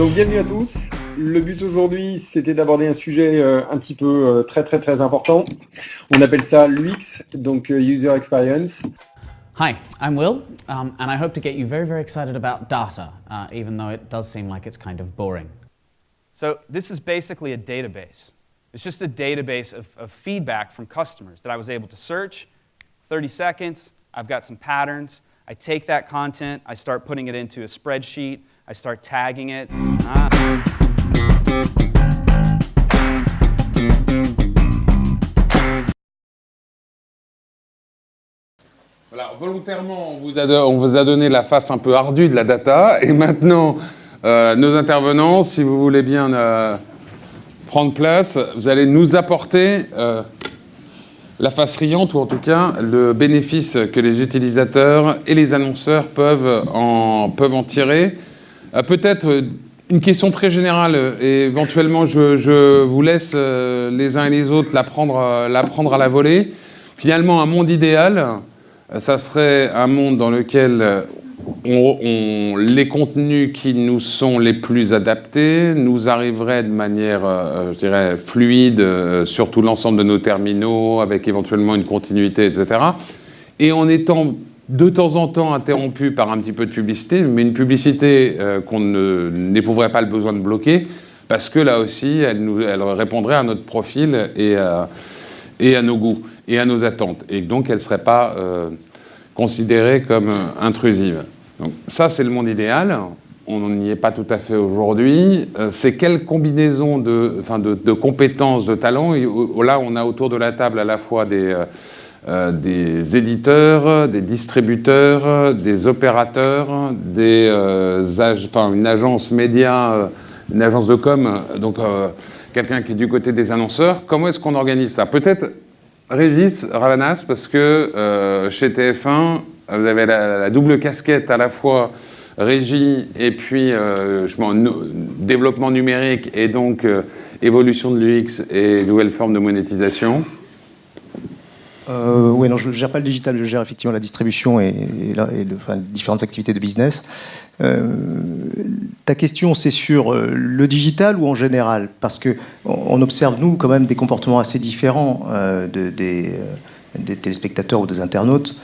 Donc bienvenue à tous. Le but aujourd'hui, c'était d'aborder un sujet un petit peu très important. On appelle ça l'UX, donc User Experience. Hi, I'm Will, and I hope to get you very excited about data, even though it does seem like it's kind of boring. So this is basically a database. It's just a database of feedback from customers that I was able to search. 30 seconds, I've got some patterns. I take that content, I start putting it into a spreadsheet, I start tagging it. Voilà, volontairement, on vous a donné la face un peu ardue de la data, et maintenant, nos intervenants, si vous voulez bien prendre place, vous allez nous apporter la face riante, ou en tout cas le bénéfice que les utilisateurs et les annonceurs peuvent en tirer. Peut-être une question très générale, et éventuellement je vous laisse les uns et les autres la prendre à la volée. Finalement, un monde idéal, ça serait un monde dans lequel les contenus qui nous sont les plus adaptés nous arriveraient de manière, je dirais, fluide sur tout l'ensemble de nos terminaux, avec éventuellement une continuité, etc. Et en étant de temps en temps interrompu par un petit peu de publicité, mais une publicité qu'on n'éprouverait pas le besoin de bloquer, parce que là aussi, elle répondrait à notre profil et à nos goûts et à nos attentes. Et donc, elle ne serait pas considérée comme intrusive. Donc, ça, c'est le monde idéal. On n'y est pas tout à fait aujourd'hui. C'est quelle combinaison de compétences, de talents. Et là, on a autour de la table à la fois des éditeurs, des distributeurs, des opérateurs, une agence média, une agence de com, donc quelqu'un qui est du côté des annonceurs. Comment est-ce qu'on organise ça? Peut-être Régis Ravanas, parce que chez TF1, vous avez la double casquette à la fois régie et puis développement numérique et donc évolution de l'UX et nouvelles formes de monétisation. Oui, non, je ne gère pas le digital, je gère effectivement la distribution et les différentes activités de business. Ta question, c'est sur le digital ou en général? Parce qu'on observe, nous, quand même, des comportements assez différents des téléspectateurs ou des internautes.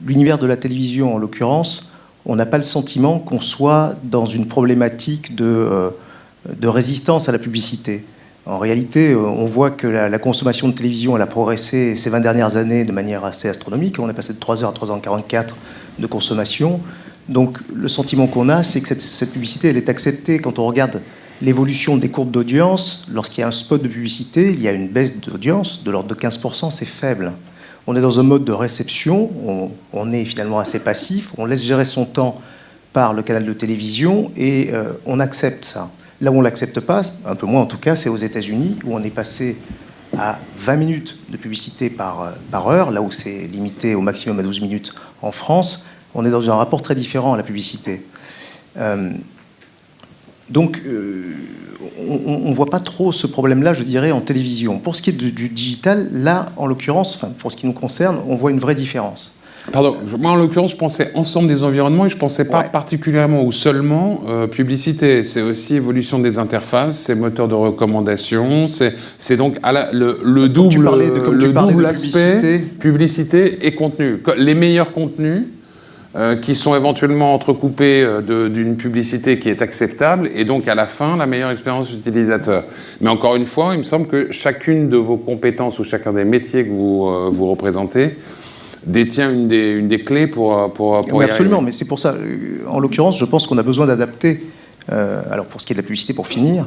L'univers de la télévision, en l'occurrence, on n'a pas le sentiment qu'on soit dans une problématique de résistance à la publicité. En réalité, on voit que la consommation de télévision elle a progressé ces 20 dernières années de manière assez astronomique. On est passé de 3 heures à 3h44 de consommation. Donc le sentiment qu'on a, c'est que cette publicité elle est acceptée. Quand on regarde l'évolution des courbes d'audience, lorsqu'il y a un spot de publicité, il y a une baisse d'audience de l'ordre de 15%, c'est faible. On est dans un mode de réception, on est finalement assez passif, on laisse gérer son temps par le canal de télévision et on accepte ça. Là où on ne l'accepte pas, un peu moins en tout cas, c'est aux États-Unis, où on est passé à 20 minutes de publicité par heure, là où c'est limité au maximum à 12 minutes en France. On est dans un rapport très différent à la publicité. Donc, on ne voit pas trop ce problème-là, je dirais, en télévision. Pour ce qui est du digital, là, en l'occurrence, pour ce qui nous concerne, on voit une vraie différence. Pardon, moi en l'occurrence je pensais ensemble des environnements et je ne pensais pas particulièrement ou seulement publicité. C'est aussi évolution des interfaces, c'est moteur de recommandation, c'est donc le double aspect publicité et contenu. Les meilleurs contenus qui sont éventuellement entrecoupés d'une publicité qui est acceptable et donc à la fin la meilleure expérience utilisateur. Mais encore une fois, il me semble que chacune de vos compétences ou chacun des métiers que vous représentez détient une des clés pour oui, absolument, mais c'est pour ça. En l'occurrence, je pense qu'on a besoin d'adapter, alors pour ce qui est de la publicité, pour finir,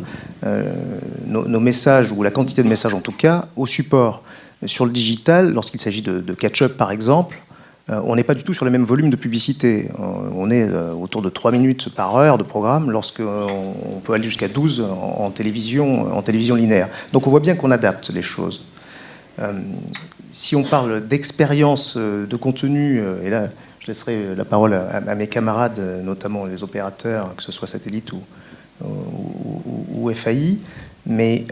nos messages, ou la quantité de messages en tout cas, au support. Sur le digital, lorsqu'il s'agit de catch-up par exemple, on n'est pas du tout sur le même volume de publicité. On est autour de 3 minutes par heure de programme, lorsqu'on peut aller jusqu'à 12 en télévision linéaire. Donc on voit bien qu'on adapte les choses. Si on parle d'expérience de contenu, et là je laisserai la parole à mes camarades, notamment les opérateurs, que ce soit satellite ou FAI, mais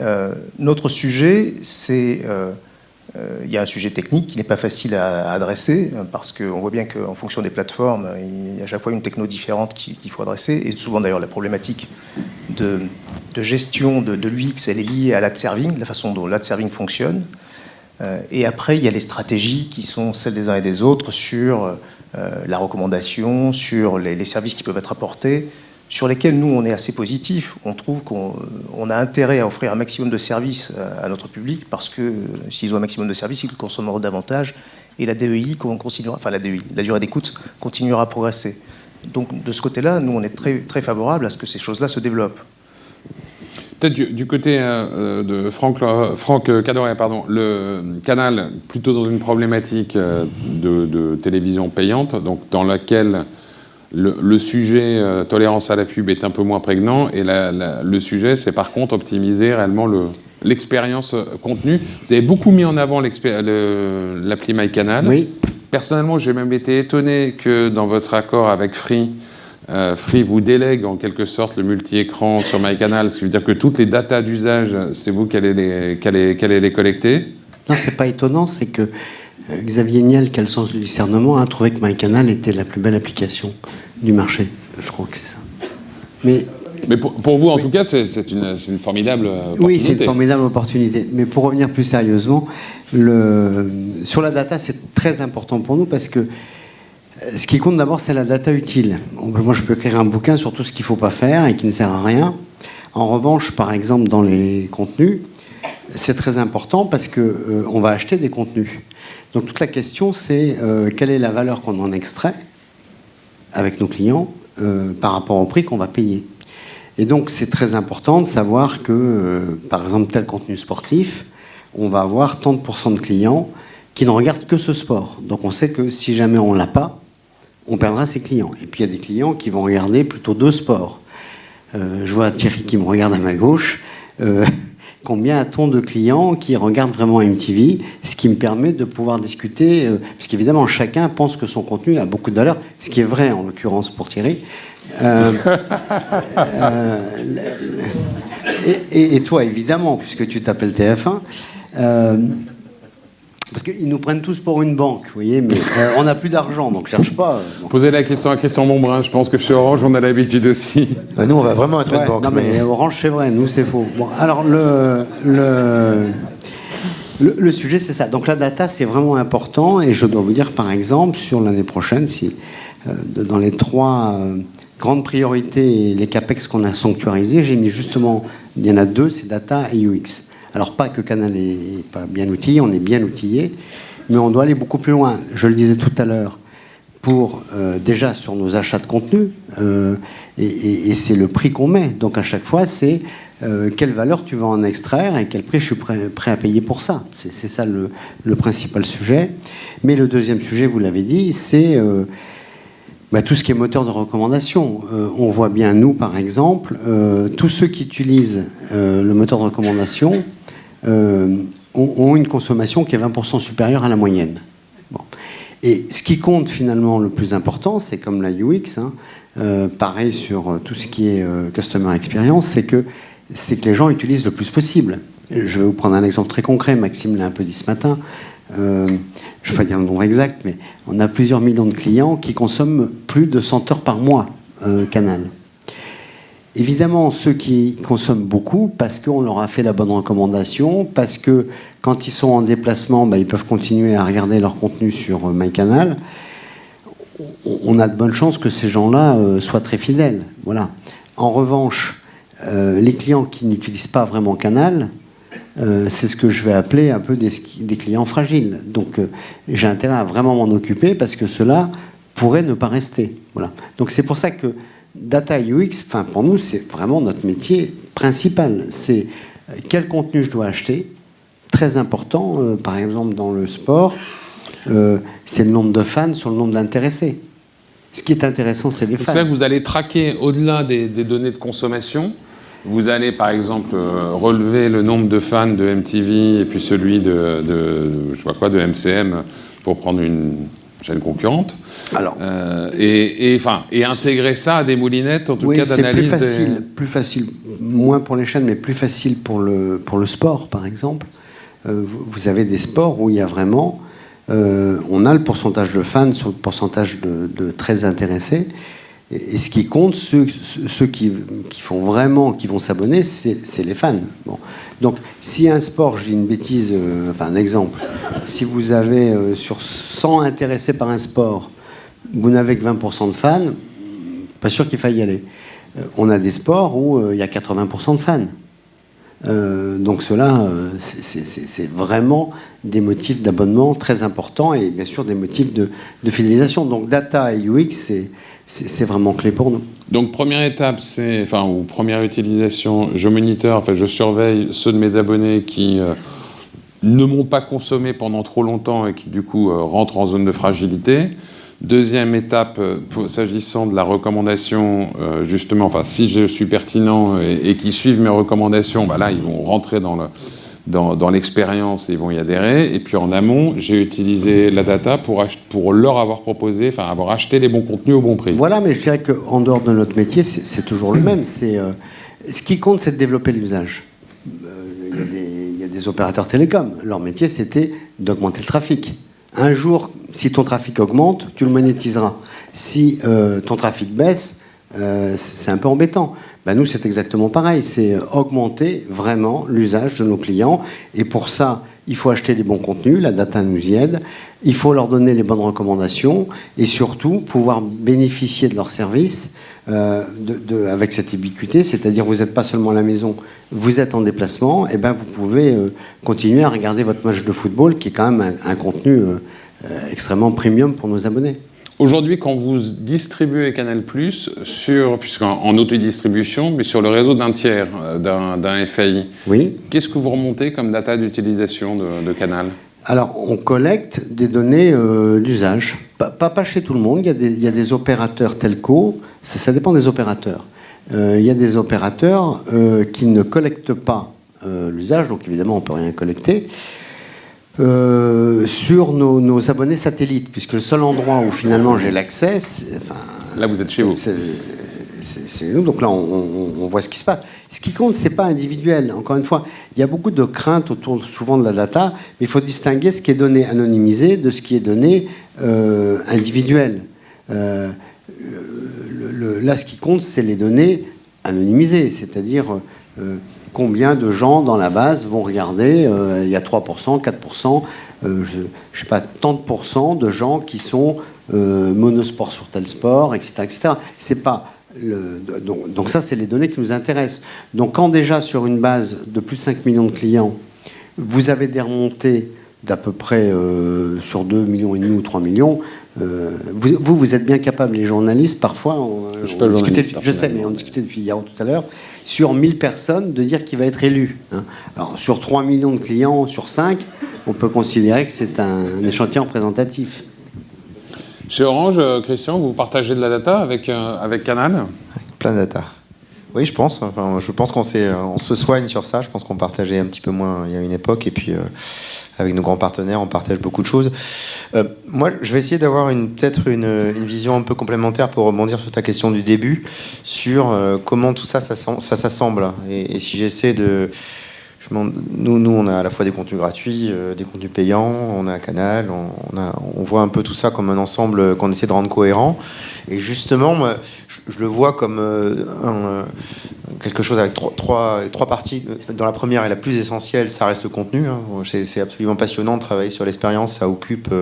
notre sujet c'est Il y a un sujet technique qui n'est pas facile à adresser, parce qu'on voit bien qu'en fonction des plateformes, il y a à chaque fois une techno différente qu'il faut adresser. Et souvent, d'ailleurs, la problématique de gestion de l'UX, elle est liée à l'ad serving, la façon dont l'ad serving fonctionne. Et après, il y a les stratégies qui sont celles des uns et des autres sur la recommandation, sur les services qui peuvent être apportés, sur lesquels nous, on est assez positifs. On trouve qu'on a intérêt à offrir un maximum de services à notre public, parce que s'ils ont un maximum de services, ils le consommeront davantage, et la DEI, la durée d'écoute, continuera à progresser. Donc, de ce côté-là, nous, on est très, très favorables à ce que ces choses-là se développent. Peut-être du côté de Franck Cadoret, le Canal, plutôt dans une problématique de télévision payante, donc dans laquelle le sujet tolérance à la pub est un peu moins prégnant, et le sujet, c'est par contre optimiser réellement l'expérience contenue. Vous avez beaucoup mis en avant l'appli MyCanal. Oui. Personnellement, j'ai même été étonné que dans votre accord avec Free vous délègue en quelque sorte le multi-écran sur MyCanal, ce qui veut dire que toutes les datas d'usage, c'est vous qui allez les collecter. Non, c'est pas étonnant, c'est que Xavier Niel, qui a le sens du discernement, a trouvé que MyCanal était la plus belle application du marché. Je crois que c'est ça. Mais pour vous, en tout cas, c'est une formidable opportunité. Oui, c'est une formidable opportunité. Mais pour revenir plus sérieusement, sur la data, c'est très important pour nous, parce que ce qui compte d'abord, c'est la data utile. Moi, je peux écrire un bouquin sur tout ce qu'il ne faut pas faire et qui ne sert à rien. En revanche, par exemple, dans les contenus, c'est très important parce qu'on va acheter des contenus. Donc toute la question, c'est quelle est la valeur qu'on en extrait avec nos clients par rapport au prix qu'on va payer. Et donc c'est très important de savoir que, par exemple, tel contenu sportif, on va avoir tant de pourcents de clients qui ne regardent que ce sport. Donc on sait que si jamais on ne l'a pas, on perdra ses clients. Et puis il y a des clients qui vont regarder plutôt deux sports. Je vois Thierry qui me regarde à ma gauche. Combien a-t-on de clients qui regardent vraiment MTV, ce qui me permet de pouvoir discuter, parce qu'évidemment chacun pense que son contenu a beaucoup de valeur, ce qui est vrai en l'occurrence pour Thierry. Et toi évidemment, puisque tu t'appelles TF1, parce qu'ils nous prennent tous pour une banque, vous voyez, mais on n'a plus d'argent, donc je cherche pas. Posez la question à Christian Montbrun, je pense que chez Orange, on a l'habitude aussi. Nous, on va vraiment être une banque. Non, mais Orange, c'est vrai, nous, c'est faux. Bon, alors, le sujet, c'est ça. Donc, la data, c'est vraiment important, et je dois vous dire, par exemple, sur l'année prochaine, dans les 3 grandes priorités, les CAPEX qu'on a sanctuarisés, j'ai mis justement, il y en a 2, c'est data et UX. Alors, pas que Canal n'est pas bien outillé, on est bien outillé, mais on doit aller beaucoup plus loin. Je le disais tout à l'heure, pour déjà sur nos achats de contenu, et c'est le prix qu'on met. Donc, à chaque fois, c'est quelle valeur tu vas en extraire et quel prix je suis prêt à payer pour ça. C'est ça le principal sujet. Mais le deuxième sujet, vous l'avez dit, c'est tout ce qui est moteur de recommandation. On voit bien, nous, par exemple, tous ceux qui utilisent le moteur de recommandation ont une consommation qui est 20% supérieure à la moyenne. Bon. Et ce qui compte finalement le plus important, c'est comme la UX, pareil sur tout ce qui est Customer Experience, c'est que les gens utilisent le plus possible. Je vais vous prendre un exemple très concret, Maxime l'a un peu dit ce matin, je ne vais pas dire le nombre exact, mais on a plusieurs millions de clients qui consomment plus de 100 heures par mois Canal. Évidemment, ceux qui consomment beaucoup, parce qu'on leur a fait la bonne recommandation, parce que quand ils sont en déplacement, ils peuvent continuer à regarder leur contenu sur MyCanal, on a de bonnes chances que ces gens-là soient très fidèles. Voilà. En revanche, les clients qui n'utilisent pas vraiment Canal, c'est ce que je vais appeler un peu des clients fragiles. Donc j'ai intérêt à vraiment m'en occuper, parce que ceux-là pourraient ne pas rester. Voilà. Donc c'est pour ça que Data UX, pour nous, c'est vraiment notre métier principal. C'est quel contenu je dois acheter. Très important, par exemple, dans le sport, c'est le nombre de fans sur le nombre d'intéressés. Ce qui est intéressant, c'est les fans. C'est ça que vous allez traquer au-delà des données de consommation. Vous allez, par exemple, relever le nombre de fans de MTV et puis celui de MCM pour prendre une chaîne concurrente. Alors, et intégrer ça à des moulinettes, en tout cas d'analyse. Plus facile, moins pour les chaînes, mais plus facile pour le sport, par exemple. vous avez des sports où il y a vraiment... on a le pourcentage de fans sur le pourcentage de très intéressés. Et ce qui compte, ceux qui font vraiment, qui vont s'abonner, c'est les fans. Bon. Donc, si un sport, je dis une bêtise, un exemple, si vous avez sur 100 intéressés par un sport, vous n'avez que 20% de fans, pas sûr qu'il faille y aller. On a des sports où il y a 80% de fans. Donc cela, c'est vraiment des motifs d'abonnement très importants et bien sûr des motifs de fidélisation. Donc data et UX, c'est vraiment clé pour nous. Donc première étape, ou première utilisation, je moniteur, je surveille ceux de mes abonnés qui ne m'ont pas consommé pendant trop longtemps et qui du coup rentrent en zone de fragilité. Deuxième étape, s'agissant de la recommandation, justement, si je suis pertinent et qu'ils suivent mes recommandations, là, ils vont rentrer dans l'expérience et ils vont y adhérer. Et puis en amont, j'ai utilisé la data pour leur avoir proposé, avoir acheté les bons contenus au bon prix. Voilà, mais je dirais qu'en dehors de notre métier, c'est toujours le même. Ce qui compte, c'est de développer l'usage. Il y a des opérateurs télécoms. Leur métier, c'était d'augmenter le trafic. Un jour, si ton trafic augmente, tu le monétiseras. Si ton trafic baisse, c'est un peu embêtant. Nous, c'est exactement pareil. C'est augmenter vraiment l'usage de nos clients. Et pour ça, il faut acheter les bons contenus. La data nous y aide. Il faut leur donner les bonnes recommandations. Et surtout, pouvoir bénéficier de leurs services avec cette ubiquité. C'est-à-dire, vous n'êtes pas seulement à la maison, vous êtes en déplacement. Et vous pouvez continuer à regarder votre match de football, qui est quand même un contenu extrêmement premium pour nos abonnés. Aujourd'hui, quand vous distribuez Canal+, puisqu'en autodistribution, mais sur le réseau d'un tiers, d'un FAI, oui. Qu'est-ce que vous remontez comme data d'utilisation de Canal ? Alors, on collecte des données d'usage. Pas chez tout le monde. Il y a des opérateurs telco. Ça dépend des opérateurs. Il y a des opérateurs qui ne collectent pas l'usage. Donc, évidemment, on ne peut rien collecter. Sur nos abonnés satellites, puisque le seul endroit où finalement j'ai l'accès, là vous êtes chez vous. C'est nous, donc là on voit ce qui se passe. Ce qui compte, c'est pas individuel. Encore une fois, il y a beaucoup de craintes autour souvent de la data, mais il faut distinguer ce qui est donné anonymisé de ce qui est donné individuel. Là, ce qui compte, c'est les données anonymisées, c'est-à-dire combien de gens dans la base vont regarder, il y a 3%, 4%, je ne sais pas, tant de pourcents de gens qui sont monosport sur tel sport, etc. etc. C'est pas donc ça, c'est les données qui nous intéressent. Donc quand déjà sur une base de plus de 5 millions de clients, vous avez des remontées d'à peu près sur 2,5 millions ou 3 millions, vous êtes bien capable, les journalistes, parfois, je sais, mais on discutait de Figaro tout à l'heure, sur 1000 personnes, de dire qu'il va être élu. Alors, sur 3 millions de clients, sur 5, on peut considérer que c'est un échantillon représentatif. Chez Orange, Christian, vous partagez de la data avec Canal ? Plein de data. Oui, je pense. Je pense qu'on se soigne sur ça. Je pense qu'on partageait un petit peu moins il y a une époque. Et puis, avec nos grands partenaires, on partage beaucoup de choses. Moi, je vais essayer d'avoir peut-être une vision un peu complémentaire pour rebondir sur ta question du début, sur comment tout ça s'assemble. Et si j'essaie de... Nous, on a à la fois des contenus gratuits, des contenus payants, on a Canal, on voit un peu tout ça comme un ensemble qu'on essaie de rendre cohérent. Et justement, moi, je le vois comme quelque chose avec trois parties. Dans la première et la plus essentielle, ça reste le contenu. C'est absolument passionnant de travailler sur l'expérience. Ça occupe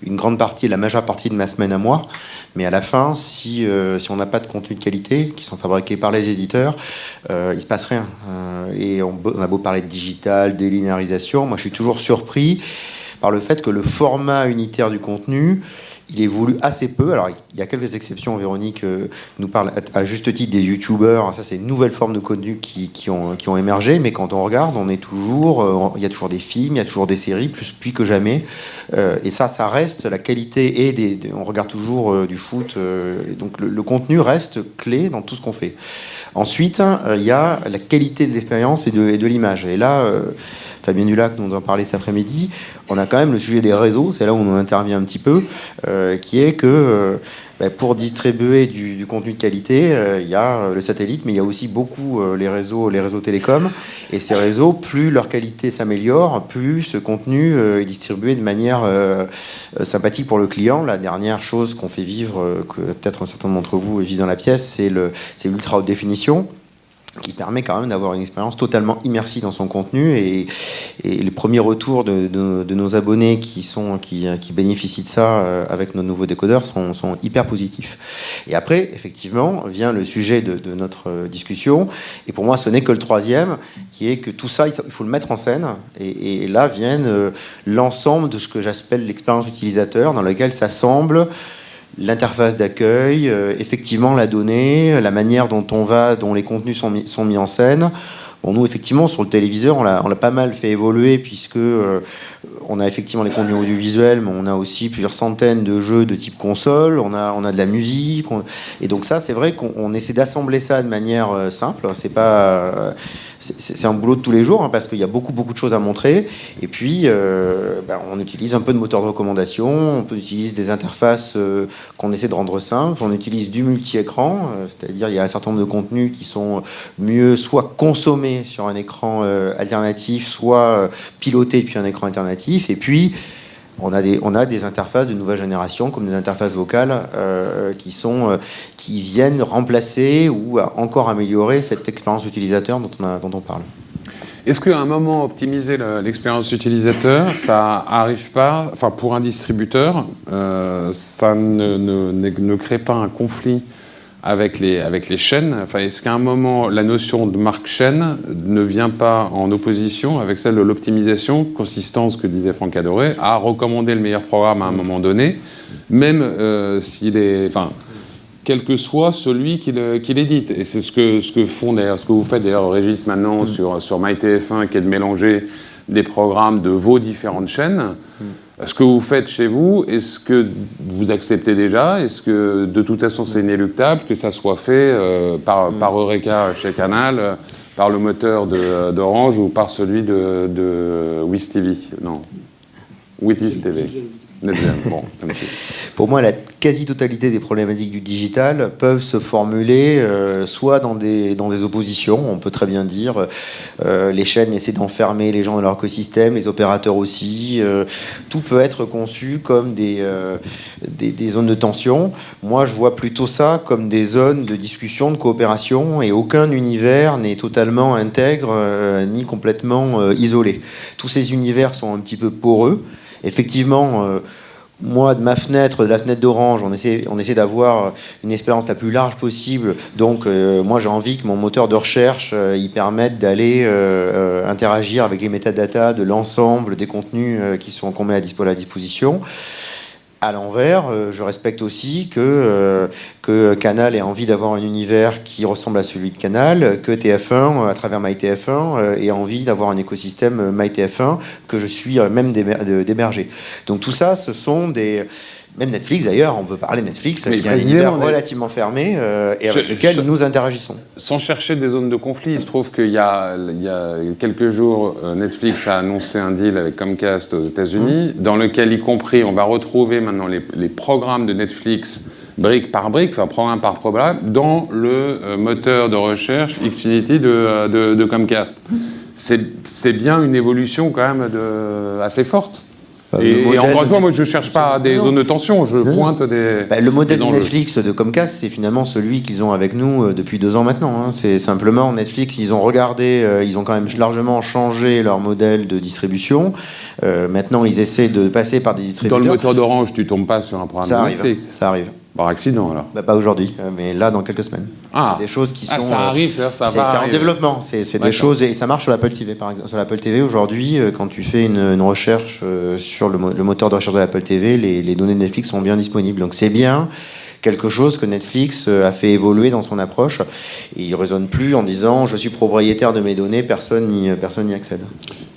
une grande partie, la majeure partie de ma semaine à moi. Mais à la fin, si on n'a pas de contenu de qualité, qui sont fabriqués par les éditeurs, il ne se passe rien. Et on a beau parler de digital, de linéarisation, moi je suis toujours surpris par le fait que le format unitaire du contenu, il évolue assez peu. Alors, il y a quelques exceptions. Véronique nous parle à juste titre des youtubeurs. Ça, c'est une nouvelle forme de contenu qui ont émergé. Mais quand on regarde, il y a toujours des films, il y a toujours des séries, plus que jamais. Et ça reste la qualité. Et on regarde toujours du foot. Donc, le contenu reste clé dans tout ce qu'on fait. Ensuite, il y a la qualité de l'expérience et de l'image. Et là... Fabien Dulac nous en parlait cet après-midi. On a quand même le sujet des réseaux, c'est là où on intervient un petit peu. qui est que pour distribuer du contenu de qualité, il y a le satellite, mais il y a aussi beaucoup les réseaux télécoms. Et ces réseaux, plus leur qualité s'améliore, plus ce contenu est distribué de manière sympathique pour le client. La dernière chose qu'on fait vivre, que peut-être un certain nombre d'entre vous vivent dans la pièce, c'est l'ultra haute définition, qui permet quand même d'avoir une expérience totalement immersive dans son contenu, et les premiers retours de nos abonnés qui bénéficient de ça avec nos nouveaux décodeurs sont hyper positifs. Et après, effectivement, vient le sujet de notre discussion, et pour moi ce n'est que le troisième, qui est que tout ça, il faut le mettre en scène, et là viennent l'ensemble de ce que j'appelle l'expérience utilisateur, dans lequel s'assemble l'interface d'accueil, effectivement la donnée, la manière dont les contenus sont mis en scène. Bon, nous, effectivement, sur le téléviseur, on l'a pas mal fait évoluer, puisque on a effectivement les contenus audiovisuels, mais on a aussi plusieurs centaines de jeux de type console, on a de la musique, et donc ça, c'est vrai qu'on essaie d'assembler ça de manière simple. C'est un boulot de tous les jours, parce qu'il y a beaucoup de choses à montrer. Et puis, on utilise un peu de moteur de recommandation, on utilise des interfaces qu'on essaie de rendre simples, on utilise du multi-écran, c'est-à-dire il y a un certain nombre de contenus qui sont mieux soit consommés sur un écran alternatif, soit pilotés depuis un écran alternatif. Et puis, on a des interfaces de nouvelle génération, comme des interfaces vocales, qui viennent remplacer ou encore améliorer cette expérience utilisateur dont on parle. Est-ce qu'à un moment, optimiser l'expérience utilisateur, ça arrive pas, enfin pour un distributeur, ça ne crée pas un conflit avec les chaînes? Enfin, est-ce qu'à un moment, la notion de marque chaîne ne vient pas en opposition avec celle de l'optimisation, consistant, ce que disait Franck Adoré, à recommander le meilleur programme à un moment donné, même s'il est, enfin, quel que soit celui qui l'édite. Et c'est ce que vous faites d'ailleurs, Régis, maintenant sur MyTF1, qui est de mélanger des programmes de vos différentes chaînes. Ce que vous faites chez vous, est-ce que vous acceptez déjà? Est-ce que de toute façon c'est inéluctable que ça soit fait par Eureka chez Canal, par le moteur d'Orange ou par celui de Wiz TV? Non, Wiz TV. Bon, pour moi, la quasi-totalité des problématiques du digital peuvent se formuler soit dans des oppositions. On peut très bien dire les chaînes essaient d'enfermer les gens dans leur écosystème, les opérateurs aussi. Tout peut être conçu comme des zones de tension. Moi, je vois plutôt ça comme des zones de discussion, de coopération, et aucun univers n'est totalement intègre ni complètement isolé. Tous ces univers sont un petit peu poreux. Effectivement, moi, de la fenêtre d'Orange, on essaie d'avoir une expérience la plus large possible. Donc, moi, j'ai envie que mon moteur de recherche, il permette d'aller interagir avec les métadatas de l'ensemble des contenus qu'on met à la disposition. À l'envers, je respecte aussi que Canal ait envie d'avoir un univers qui ressemble à celui de Canal, que TF1, à travers MyTF1, ait envie d'avoir un écosystème MyTF1 que je suis même d'héberger. Donc tout ça, ce sont des... Même Netflix, d'ailleurs, on peut parler de Netflix, qui est un univers relativement fermé et avec lequel nous interagissons. Sans chercher des zones de conflit, il se trouve qu'il y a quelques jours, Netflix a annoncé un deal avec Comcast aux États-Unis, dans lequel, y compris, on va retrouver maintenant les programmes de Netflix brique par brique, enfin programme par programme, dans le moteur de recherche Xfinity de Comcast. C'est bien une évolution quand même assez forte. Et encore une fois, moi, je ne cherche pas des zones de tension, je pointe des le modèle des de Netflix de Comcast, c'est finalement celui qu'ils ont avec nous depuis 2 ans maintenant. C'est simplement Netflix, ils ont regardé, ils ont quand même largement changé leur modèle de distribution. Maintenant, ils essaient de passer par des distributeurs. Dans le moteur d'Orange, tu ne tombes pas sur un programme de Netflix. Ça arrive. Par accident, alors? Pas aujourd'hui, mais là, dans quelques semaines. C'est des choses qui sont... ça arrive, ça va c'est en développement. C'est des choses... Et ça marche sur l'Apple TV, par exemple. Sur l'Apple TV, aujourd'hui, quand tu fais une recherche sur le moteur de recherche de l'Apple TV, les données de Netflix sont bien disponibles. Donc c'est bien quelque chose que Netflix a fait évoluer dans son approche. Et il ne raisonne plus en disant « je suis propriétaire de mes données, personne n'y accède ».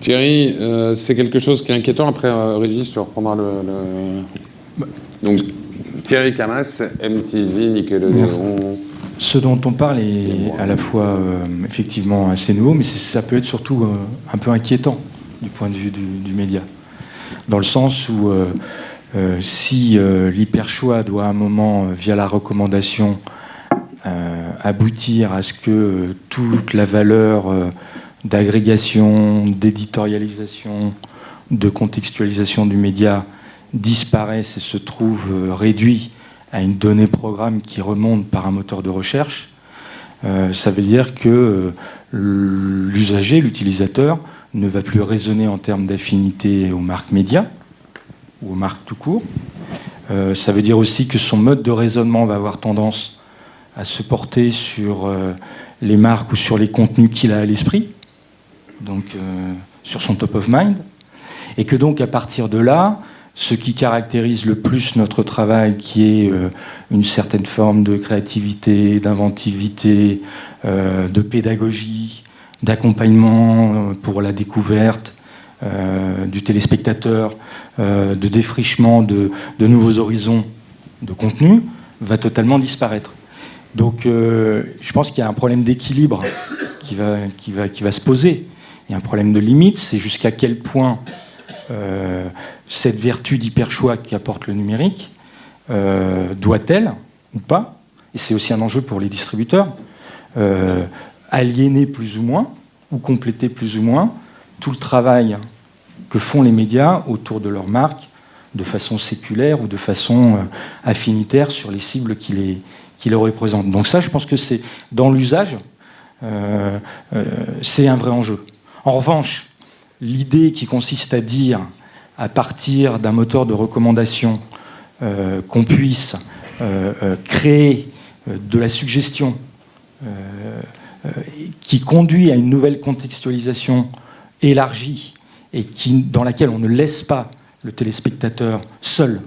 Thierry, c'est quelque chose qui est inquiétant. Après, Régis, tu reprendras Donc... Thierry Camas, MTV, Nickelodeon. Ce dont on parle est à la fois effectivement assez nouveau, mais ça peut être surtout un peu inquiétant du point de vue du média. Dans le sens où si l'hyperchoix doit à un moment, via la recommandation, aboutir à ce que toute la valeur d'agrégation, d'éditorialisation, de contextualisation du média disparaisse et se trouve réduit à une donnée programme qui remonte par un moteur de recherche, ça veut dire que l'usager, l'utilisateur, ne va plus raisonner en termes d'affinité aux marques médias ou aux marques tout court. Ça veut dire aussi que son mode de raisonnement va avoir tendance à se porter sur les marques ou sur les contenus qu'il a à l'esprit, donc sur son top of mind, et que donc à partir de là, ce qui caractérise le plus notre travail, qui est une certaine forme de créativité, d'inventivité, de pédagogie, d'accompagnement pour la découverte du téléspectateur, de défrichement de nouveaux horizons de contenu, va totalement disparaître. Donc je pense qu'il y a un problème d'équilibre qui va se poser. Il y a un problème de limite, c'est jusqu'à quel point cette vertu d'hyperchoix qu'apporte le numérique doit-elle, ou pas, et c'est aussi un enjeu pour les distributeurs, aliéner plus ou moins, ou compléter plus ou moins, tout le travail que font les médias autour de leurs marques, de façon séculaire ou de façon affinitaire sur les cibles qui les représentent. Donc ça, je pense que c'est, dans l'usage, c'est un vrai enjeu. En revanche, l'idée qui consiste à dire, à partir d'un moteur de recommandation, qu'on puisse créer de la suggestion qui conduit à une nouvelle contextualisation élargie et dans laquelle on ne laisse pas le téléspectateur seul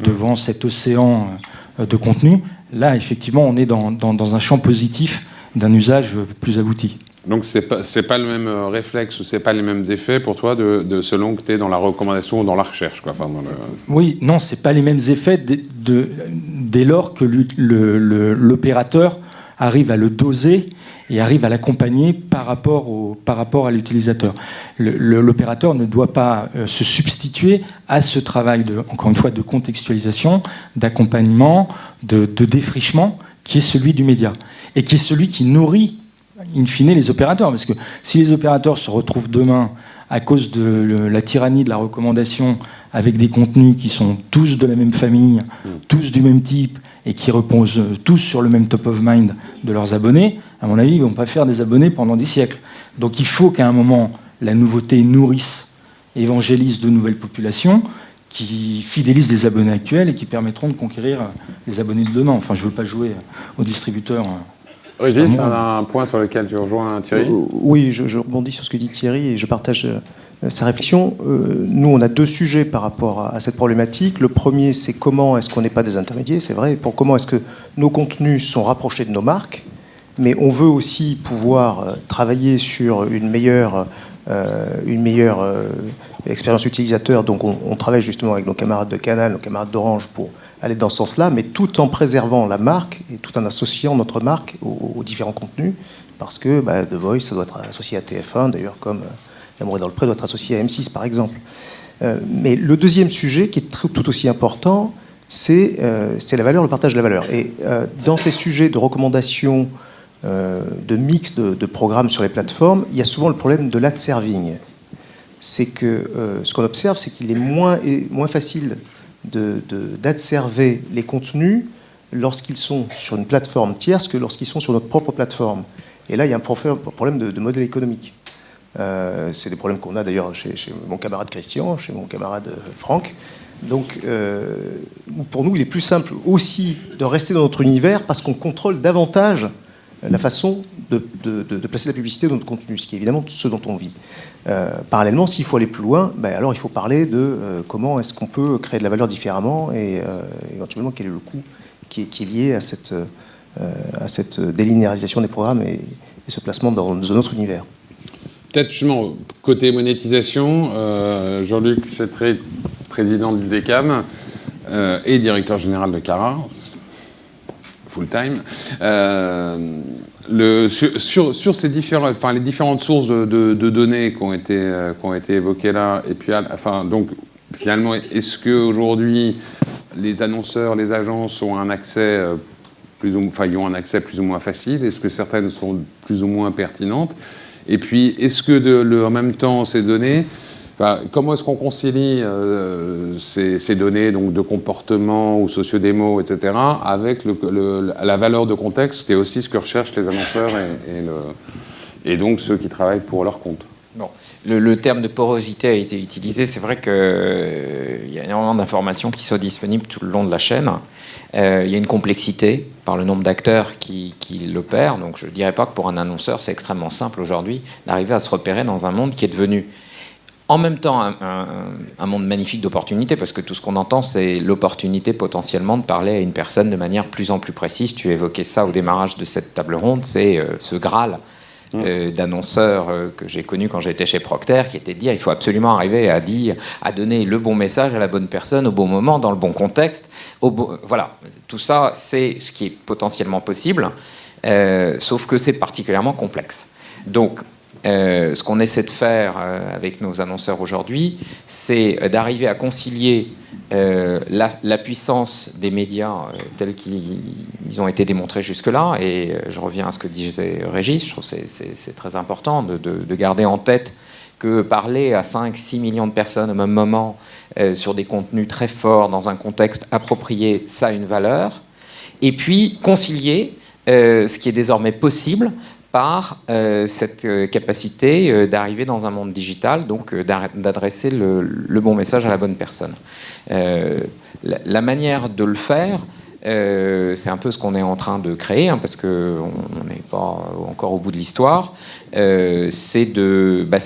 devant cet océan de contenu, là, effectivement, on est dans un champ positif d'un usage plus abouti. Donc c'est pas le même réflexe ou c'est pas les mêmes effets pour toi selon que tu es dans la recommandation ou dans la recherche, quoi. Enfin, Oui, non, c'est pas les mêmes effets dès lors que l'opérateur arrive à le doser et arrive à l'accompagner par rapport à l'utilisateur. L'opérateur ne doit pas se substituer à ce travail encore une fois, de contextualisation, d'accompagnement, de défrichement qui est celui du média et qui est celui qui nourrit in fine les opérateurs, parce que si les opérateurs se retrouvent demain à cause de la tyrannie de la recommandation avec des contenus qui sont tous de la même famille, tous du même type et qui reposent tous sur le même top of mind de leurs abonnés, à mon avis, ils ne vont pas faire des abonnés pendant des siècles. Donc il faut qu'à un moment, la nouveauté nourrisse, évangélise de nouvelles populations qui fidélisent les abonnés actuels et qui permettront de conquérir les abonnés de demain. Enfin, je ne veux pas jouer aux distributeurs. Régis, c'est un point sur lequel tu rejoins Thierry. Oui, je rebondis sur ce que dit Thierry et je partage sa réflexion. Nous, on a deux sujets par rapport à cette problématique. Le premier, c'est comment est-ce qu'on n'est pas des intermédiaires, c'est vrai, pour comment est-ce que nos contenus sont rapprochés de nos marques, mais on veut aussi pouvoir travailler sur une meilleure expérience utilisateur. Donc on travaille justement avec nos camarades de Canal, nos camarades d'Orange pour aller dans ce sens-là, mais tout en préservant la marque et tout en associant notre marque aux différents contenus, parce que The Voice, ça doit être associé à TF1, d'ailleurs, comme L'amour est dans le pré doit être associé à M6, par exemple. Mais le deuxième sujet, qui est tout aussi important, c'est la valeur, le partage de la valeur. Et dans ces sujets de recommandation, de mix de programmes sur les plateformes, il y a souvent le problème de l'ad-serving. C'est que ce qu'on observe, c'est qu'il est moins facile d'adserver les contenus lorsqu'ils sont sur une plateforme tierce que lorsqu'ils sont sur notre propre plateforme. Et là, il y a un problème de modèle économique. C'est des problèmes qu'on a d'ailleurs chez mon camarade Christian, chez mon camarade Franck. Donc, pour nous, il est plus simple aussi de rester dans notre univers parce qu'on contrôle davantage la façon de placer la publicité dans notre contenu, ce qui est évidemment ce dont on vit. Parallèlement, s'il faut aller plus loin, alors il faut parler de comment est-ce qu'on peut créer de la valeur différemment et éventuellement quel est le coût qui est lié à cette délinéarisation des programmes et ce placement dans notre univers. Peut-être justement, côté monétisation, Jean-Luc Chétry, président du DECAM et directeur général de Cara, full-time, sur ces les différentes sources de données qui ont été évoquées là, et puis donc finalement, est-ce qu'aujourd'hui, les annonceurs, les agences ont un accès ils ont un accès plus ou moins facile? Est-ce que certaines sont plus ou moins pertinentes? Et puis, est-ce que en même temps, ces données, comment est-ce qu'on concilie ces données donc, de comportement ou sociodémo, etc., avec la valeur de contexte, qui est aussi ce que recherchent les annonceurs et donc ceux qui travaillent pour leur compte? Bon, le terme de porosité a été utilisé. C'est vrai qu'il y a énormément d'informations qui sont disponibles tout le long de la chaîne. Il y a une complexité par le nombre d'acteurs qui l'opèrent. Donc je ne dirais pas que pour un annonceur, c'est extrêmement simple aujourd'hui d'arriver à se repérer dans un monde qui est devenu en même temps un monde magnifique d'opportunités, parce que tout ce qu'on entend, c'est l'opportunité potentiellement de parler à une personne de manière plus en plus précise. Tu évoquais ça au démarrage de cette table ronde, c'est ce Graal d'annonceurs que j'ai connu quand j'étais chez Procter, qui était de dire il faut absolument arriver à donner le bon message à la bonne personne au bon moment, dans le bon contexte. Voilà, tout ça, c'est ce qui est potentiellement possible, sauf que c'est particulièrement complexe. Donc, ce qu'on essaie de faire avec nos annonceurs aujourd'hui, c'est d'arriver à concilier la puissance des médias tels qu'ils ont été démontrés jusque-là, et je reviens à ce que disait Régis, je trouve que c'est très important de garder en tête que parler à 5-6 millions de personnes au même moment sur des contenus très forts, dans un contexte approprié, ça a une valeur, et puis concilier ce qui est désormais possible par cette capacité d'arriver dans un monde digital, donc d'adresser le bon message à la bonne personne. La manière de le faire, c'est un peu ce qu'on est en train de créer, parce qu'on n'est pas encore au bout de l'histoire, c'est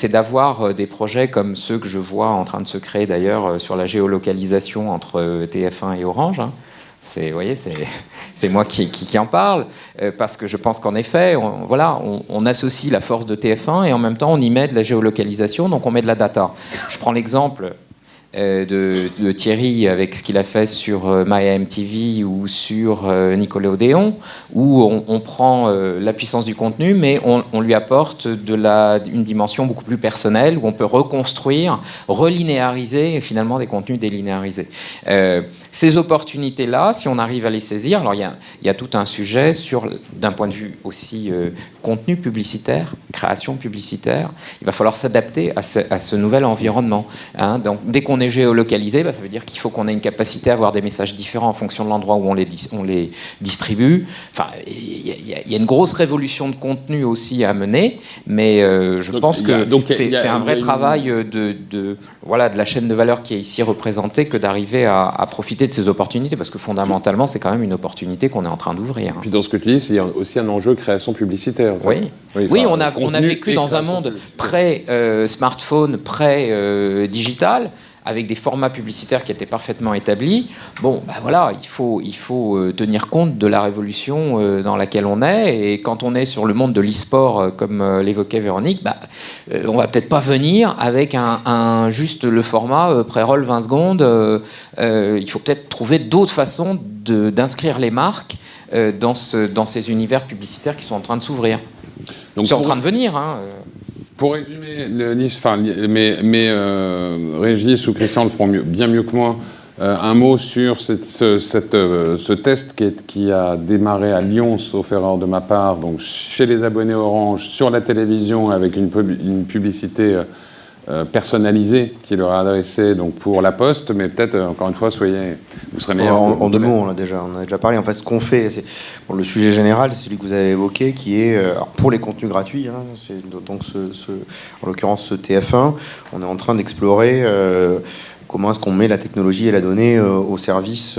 d'avoir des projets comme ceux que je vois en train de se créer d'ailleurs sur la géolocalisation entre TF1 et Orange. Vous voyez, c'est moi qui en parle, parce que je pense qu'en effet, on associe la force de TF1 et en même temps on y met de la géolocalisation, donc on met de la data. Je prends l'exemple de Thierry avec ce qu'il a fait sur MyMTV ou sur Nickelodeon, où on prend la puissance du contenu, mais on lui apporte une dimension beaucoup plus personnelle, où on peut reconstruire, relinéariser finalement des contenus délinéarisés. Ces opportunités-là, si on arrive à les saisir, alors il y a tout un sujet d'un point de vue aussi contenu publicitaire, création publicitaire, il va falloir s'adapter à ce nouvel environnement. Donc dès qu'on est géolocalisé, ça veut dire qu'il faut qu'on ait une capacité à avoir des messages différents en fonction de l'endroit où on les distribue. Enfin, il y a une grosse révolution de contenu aussi à mener, mais je pense que c'est un vrai travail de la chaîne de valeur qui est ici représentée, que d'arriver à profiter de ces opportunités, parce que fondamentalement, c'est quand même une opportunité qu'on est en train d'ouvrir. Puis dans ce que tu dis, il y a aussi un enjeu création publicitaire. En fait. Oui, on a vécu dans un monde pré-smartphone, pré-digital, avec des formats publicitaires qui étaient parfaitement établis. Bon, il faut tenir compte de la révolution dans laquelle on est. Et quand on est sur le monde de l'e-sport, comme l'évoquait Véronique, on va peut-être pas venir avec juste le format pré-roll 20 secondes. Il faut peut-être trouver d'autres façons d'inscrire les marques dans ces univers publicitaires qui sont en train de s'ouvrir. C'est en train de venir. Pour résumer, Régis ou Christian le feront bien mieux que moi. Un mot sur ce test qui a démarré à Lyon, sauf erreur de ma part, donc chez les abonnés Orange, sur la télévision, avec une publicité personnalisée qui leur est adressée donc pour la Poste, mais peut-être, encore une fois, vous serez meilleur. En deux mots, on a déjà parlé. En fait, ce qu'on fait, le sujet général, c'est celui que vous avez évoqué, qui est, pour les contenus gratuits, c'est donc en l'occurrence ce TF1, on est en train d'explorer comment est-ce qu'on met la technologie et la donnée au service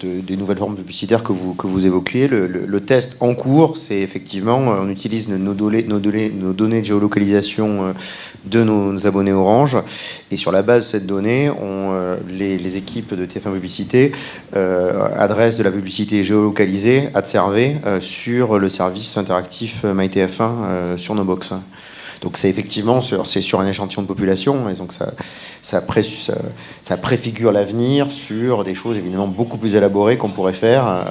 des nouvelles formes publicitaires que vous évoquiez. Le test en cours, c'est effectivement, on utilise nos données de géolocalisation de nos abonnés Orange, et sur la base de cette donnée, les équipes de TF1 Publicité adressent de la publicité géolocalisée, adservée, sur le service interactif MyTF1 sur nos box. Donc c'est effectivement sur un échantillon de population, et donc ça préfigure l'avenir sur des choses évidemment beaucoup plus élaborées qu'on pourrait faire.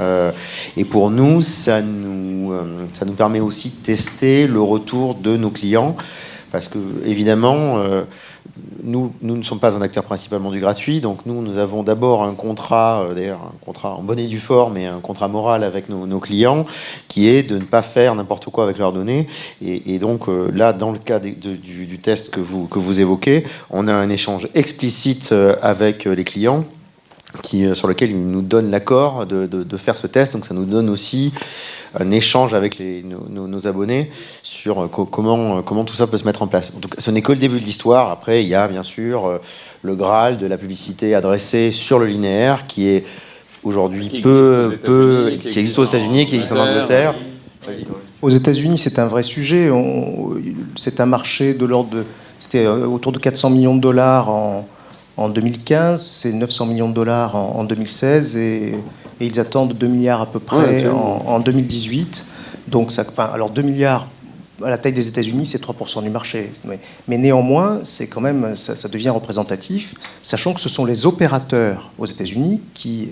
Et pour nous, ça nous permet aussi de tester le retour de nos clients, parce que évidemment, nous ne sommes pas un acteur principalement du gratuit, donc nous avons d'abord un contrat, d'ailleurs un contrat en bonne et due forme, mais un contrat moral avec nos clients, qui est de ne pas faire n'importe quoi avec leurs données. Et donc là, dans le cas du test que vous évoquez, on a un échange explicite avec les clients, sur lequel ils nous donnent l'accord de faire ce test. Donc ça nous donne aussi un échange avec nos abonnés sur comment tout ça peut se mettre en place. En tout cas, ce n'est que le début de l'histoire. Après, il y a bien sûr le Graal de la publicité adressée sur le linéaire, qui est aujourd'hui qui existe aux États-Unis, qui existe en Angleterre. Aux États-Unis, c'est un vrai sujet. C'est un marché de l'ordre de... C'était autour de 400 millions de dollars en 2015, c'est 900 millions de dollars en 2016 et ils attendent 2 milliards à peu près en 2018. Donc, alors 2 milliards à la taille des États-Unis, c'est 3% du marché. Mais néanmoins, c'est quand même, ça devient représentatif, sachant que ce sont les opérateurs aux États-Unis qui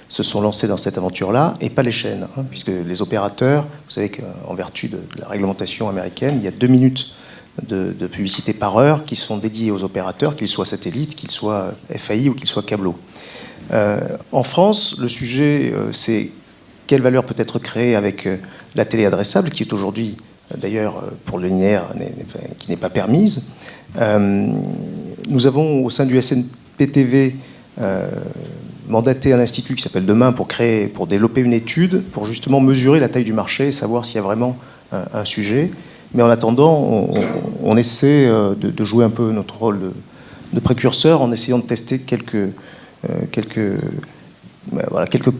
se sont lancés dans cette aventure-là et pas les chaînes, puisque les opérateurs, vous savez qu'en vertu de la réglementation américaine, il y a 2 minutes de publicité par heure qui sont dédiés aux opérateurs, qu'ils soient satellites, qu'ils soient FAI ou qu'ils soient câbleaux. En France, le sujet, c'est quelle valeur peut être créée avec la télé adressable, qui est aujourd'hui, d'ailleurs, pour le linéaire, qui n'est pas permise. Nous avons, au sein du SNPTV, mandaté un institut qui s'appelle Demain pour développer une étude, pour justement mesurer la taille du marché et savoir s'il y a vraiment un sujet. Mais en attendant, on essaie de jouer un peu notre rôle de précurseur en essayant de tester quelques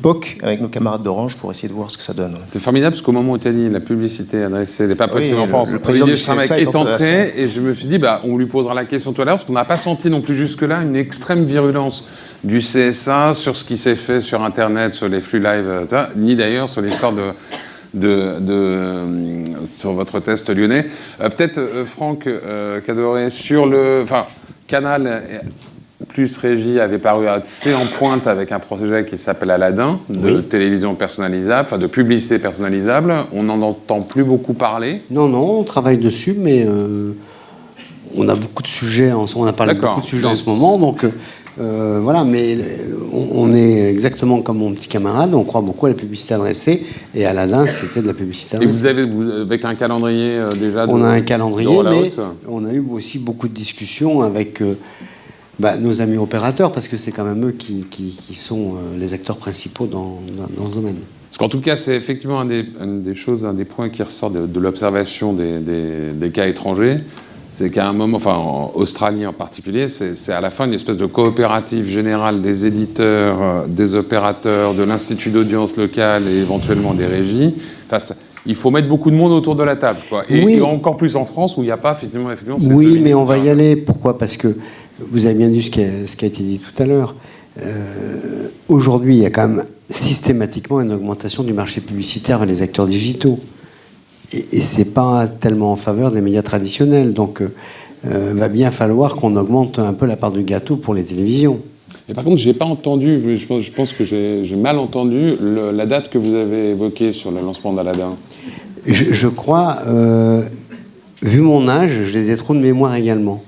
POC avec nos camarades d'Orange pour essayer de voir ce que ça donne. C'est formidable parce qu'au moment où tu as dit la publicité adressée n'est pas possible en France, le président du CSA est entré et je me suis dit on lui posera la question tout à l'heure parce qu'on n'a pas senti non plus jusque-là une extrême virulence du CSA sur ce qui s'est fait sur Internet, sur les flux live, ni d'ailleurs sur l'histoire sur votre test lyonnais. Peut-être Franck Cadoré, sur Canal plus Régie avait paru assez en pointe avec un projet qui s'appelle Aladdin, de télévision personnalisable, de publicité personnalisable. On n'en entend plus beaucoup parler. Non, on travaille dessus, mais on a beaucoup de sujets, on a parlé de beaucoup de sujets en ce moment, donc voilà, mais on est exactement comme mon petit camarade, on croit beaucoup à la publicité adressée, et Aladdin, c'était de la publicité adressée. Et vous avez, avec un calendrier déjà on a un calendrier, mais on a eu aussi beaucoup de discussions avec nos amis opérateurs, parce que c'est quand même eux qui sont les acteurs principaux dans ce domaine. Parce qu'en tout cas, c'est effectivement un des points qui ressort de l'observation des cas étrangers. C'est qu'à un moment, en Australie en particulier, c'est à la fin une espèce de coopérative générale des éditeurs, des opérateurs, de l'institut d'audience locale et éventuellement des régies. Il faut mettre beaucoup de monde autour de la table, quoi. Et encore plus en France où il n'y a pas effectivement. Oui, mais on va y aller. Pourquoi ? Parce que vous avez bien vu ce qui a été dit tout à l'heure. Aujourd'hui, il y a quand même systématiquement une augmentation du marché publicitaire vers les acteurs digitaux. Et c'est pas tellement en faveur des médias traditionnels. Donc, va bien falloir qu'on augmente un peu la part du gâteau pour les télévisions. Et par contre, je n'ai pas entendu, je pense que j'ai mal entendu la date que vous avez évoquée sur le lancement d'Aladdin. Je crois, vu mon âge, j'ai des trous de mémoire également.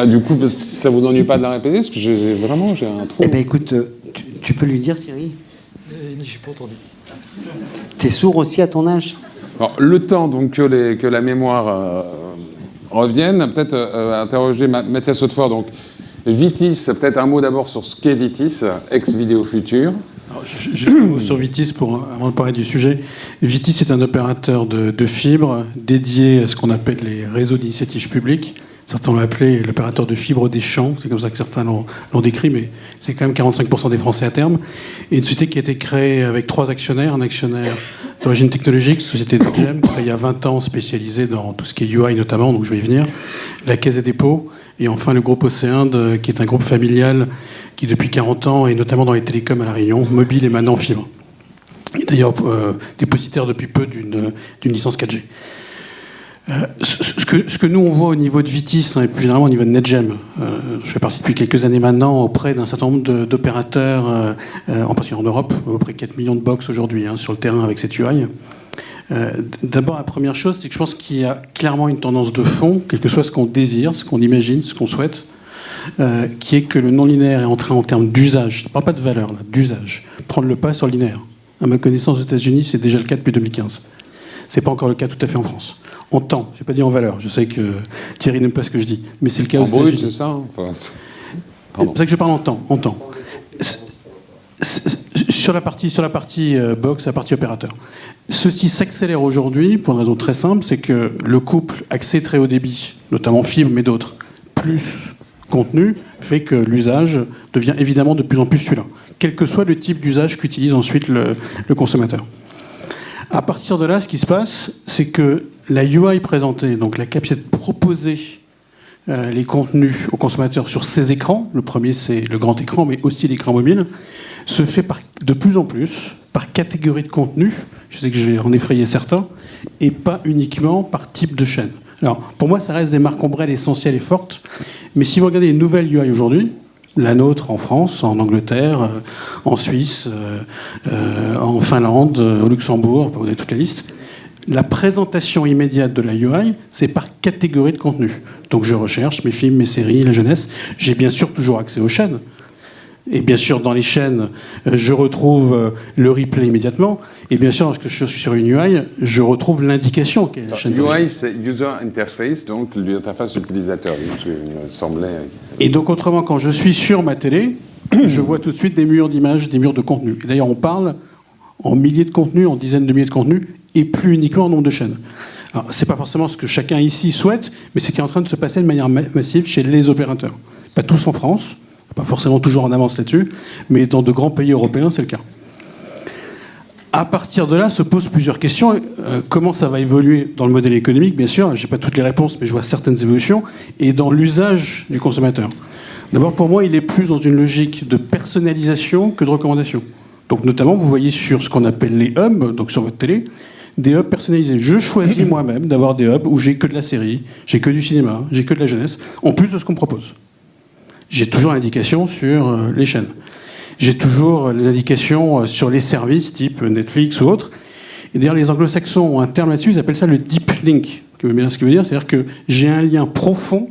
Du coup, ça ne vous ennuie pas de la répéter? Parce que j'ai un trou. Eh bien, écoute, tu peux lui dire, Thierry? J'ai pas entendu. T'es sourd aussi à ton âge? Alors, le temps donc que la mémoire revienne, peut-être interroger Mathias Hautefort. Donc, Vitis, peut-être un mot d'abord sur ce qu'est Vitis, ex-Vidéo Futur. Juste un mot sur Vitis avant de parler du sujet. Vitis est un opérateur de fibre dédié à ce qu'on appelle les réseaux d'initiative publique. Certains l'ont appelé l'opérateur de fibre des champs, c'est comme ça que certains l'ont décrit, mais c'est quand même 45% des Français à terme. Et une société qui a été créée avec 3 actionnaires, un actionnaire d'origine technologique, société de GEM, il y a 20 ans spécialisée dans tout ce qui est UI notamment, donc je vais y venir, la Caisse des dépôts, et enfin le groupe Océinde, qui est un groupe familial qui depuis 40 ans, et notamment dans les télécoms à La Réunion, mobile et maintenant fibre. Et d'ailleurs dépositaire depuis peu d'une licence 4G. Ce que nous on voit au niveau de Vitis et plus généralement au niveau de NetGem, je fais partie depuis quelques années maintenant auprès d'un certain nombre d'opérateurs, en particulier en Europe, à peu près 4 millions de box aujourd'hui sur le terrain avec cette UI. D'abord, la première chose, c'est que je pense qu'il y a clairement une tendance de fond, quel que soit ce qu'on désire, ce qu'on imagine, ce qu'on souhaite, qui est que le non-linéaire est en train, en termes d'usage, je ne parle pas de valeur, là, d'usage, prendre le pas sur le linéaire. À ma connaissance, aux États-Unis, c'est déjà le cas depuis 2015. Ce n'est pas encore le cas tout à fait en France. En temps, je n'ai pas dit en valeur, je sais que Thierry n'aime pas ce que je dis, mais c'est le cas aux États-Unis. En brut, c'est ça enfin, c'est pour ça que je parle en temps. Sur la partie box, la partie opérateur. Ceci s'accélère aujourd'hui pour une raison très simple, c'est que le couple accès très haut débit, notamment fibre mais d'autres, plus contenu, fait que l'usage devient évidemment de plus en plus celui-là, quel que soit le type d'usage qu'utilise ensuite le consommateur. À partir de là, ce qui se passe, c'est que la UI présentée, donc la capacité de proposer les contenus aux consommateurs sur ces écrans, le premier c'est le grand écran, mais aussi l'écran mobile, se fait de plus en plus par catégorie de contenu, je sais que je vais en effrayer certains, et pas uniquement par type de chaîne. Alors, pour moi, ça reste des marques ombrelles essentielles et fortes, mais si vous regardez les nouvelles UI aujourd'hui, la nôtre en France, en Angleterre, en Suisse, en Finlande, au Luxembourg, vous avez toute la liste, la présentation immédiate de la UI, c'est par catégorie de contenu. Donc je recherche mes films, mes séries, la jeunesse. J'ai bien sûr toujours accès aux chaînes. Et bien sûr, dans les chaînes, je retrouve le replay immédiatement. Et bien sûr, lorsque je suis sur une UI, je retrouve l'indication qu'est la chaîne. UI, c'est User Interface, donc l'interface utilisateur, il me semblait. Et donc, autrement, quand je suis sur ma télé, je vois tout de suite des murs d'images, des murs de contenu. Et d'ailleurs, on parle en milliers de contenus, en dizaines de milliers de contenus, et plus uniquement en nombre de chaînes. Alors, c'est pas forcément ce que chacun ici souhaite, mais c'est qui est en train de se passer de manière massive chez les opérateurs. Pas tous en France, pas forcément toujours en avance là-dessus, mais dans de grands pays européens, c'est le cas. À partir de là, se posent plusieurs questions. Comment ça va évoluer dans le modèle économique, bien sûr. Je n'ai pas toutes les réponses, mais je vois certaines évolutions. Et dans l'usage du consommateur. D'abord, pour moi, il est plus dans une logique de personnalisation que de recommandation. Donc, notamment, vous voyez sur ce qu'on appelle les hubs, donc sur votre télé, des hubs personnalisés. Je choisis moi-même d'avoir des hubs où j'ai que de la série, j'ai que du cinéma, j'ai que de la jeunesse, en plus de ce qu'on me propose. J'ai toujours l'indication sur les chaînes. J'ai toujours les indications sur les services type Netflix ou autres. Et d'ailleurs, les anglo-saxons ont un terme là-dessus, ils appellent ça le deep link. Ce qui veut dire, c'est-à-dire que j'ai un lien profond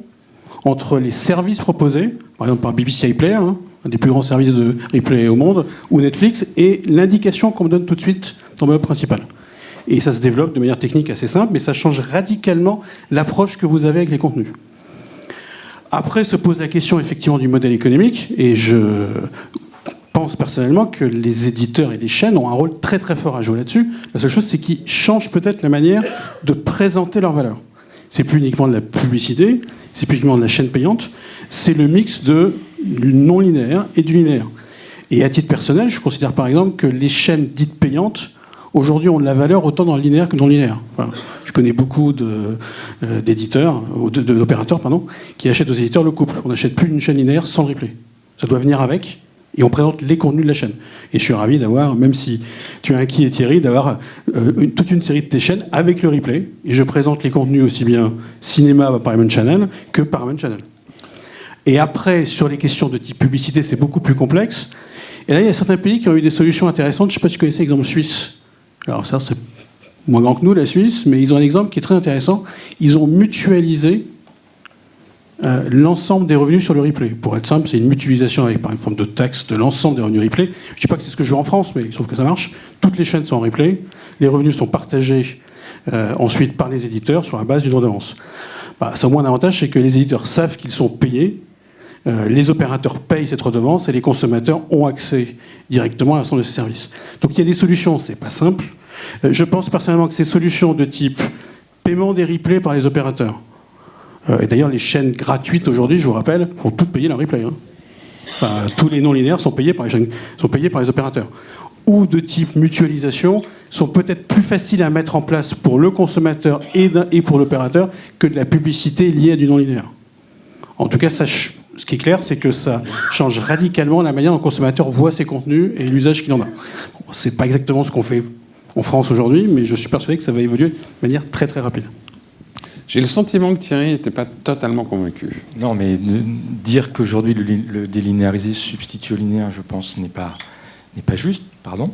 entre les services proposés, par exemple par BBC iPlayer, un des plus grands services de replay au monde, ou Netflix, et l'indication qu'on me donne tout de suite dans mon hub principal. Et ça se développe de manière technique assez simple, mais ça change radicalement l'approche que vous avez avec les contenus. Après se pose la question effectivement du modèle économique, et je pense personnellement que les éditeurs et les chaînes ont un rôle très très fort à jouer là-dessus. La seule chose, c'est qu'ils changent peut-être la manière de présenter leur valeur. C'est plus uniquement de la publicité, c'est plus uniquement de la chaîne payante, c'est le mix du non linéaire et du linéaire. Et à titre personnel, je considère par exemple que les chaînes dites payantes aujourd'hui ont de la valeur autant dans le linéaire que dans le linéaire. Voilà. Je connais beaucoup d'éditeurs, d'opérateurs, qui achètent aux éditeurs le couple. On n'achète plus une chaîne linéaire sans le replay. Ça doit venir avec, et on présente les contenus de la chaîne. Et je suis ravi d'avoir, même si tu es inquiet Thierry, d'avoir toute une série de tes chaînes avec le replay, et je présente les contenus aussi bien cinéma par Paramount Channel que Paramount Channel. Et après, sur les questions de type publicité, c'est beaucoup plus complexe. Et là, il y a certains pays qui ont eu des solutions intéressantes. Je ne sais pas si tu connaissais l'exemple suisse. Alors ça, c'est moins grand que nous, la Suisse, mais ils ont un exemple qui est très intéressant. Ils ont mutualisé l'ensemble des revenus sur le replay. Pour être simple, c'est une mutualisation avec par une forme de taxe de l'ensemble des revenus replay. Je ne dis pas que c'est ce que je veux en France, mais il se trouve que ça marche. Toutes les chaînes sont en replay. Les revenus sont partagés ensuite par les éditeurs sur la base d'une redevance. Ça a au moins un avantage, c'est que les éditeurs savent qu'ils sont payés. Les opérateurs payent cette redevance et les consommateurs ont accès directement à l'ensemble de ces services. Donc il y a des solutions, c'est pas simple. Je pense personnellement que ces solutions de type paiement des replays par les opérateurs, et d'ailleurs les chaînes gratuites aujourd'hui, je vous rappelle, font toutes payer leur replay. Tous les non-linéaires sont payés par les opérateurs. Ou de type mutualisation sont peut-être plus faciles à mettre en place pour le consommateur et pour l'opérateur que de la publicité liée à du non-linéaire. En tout cas, ce qui est clair, c'est que ça change radicalement la manière dont le consommateur voit ses contenus et l'usage qu'il en a. C'est pas exactement ce qu'on fait en France aujourd'hui, mais je suis persuadé que ça va évoluer de manière très très rapide. J'ai le sentiment que Thierry n'était pas totalement convaincu. Non, mais dire qu'aujourd'hui le délinéarisé substitue au linéaire, je pense, n'est pas juste, pardon.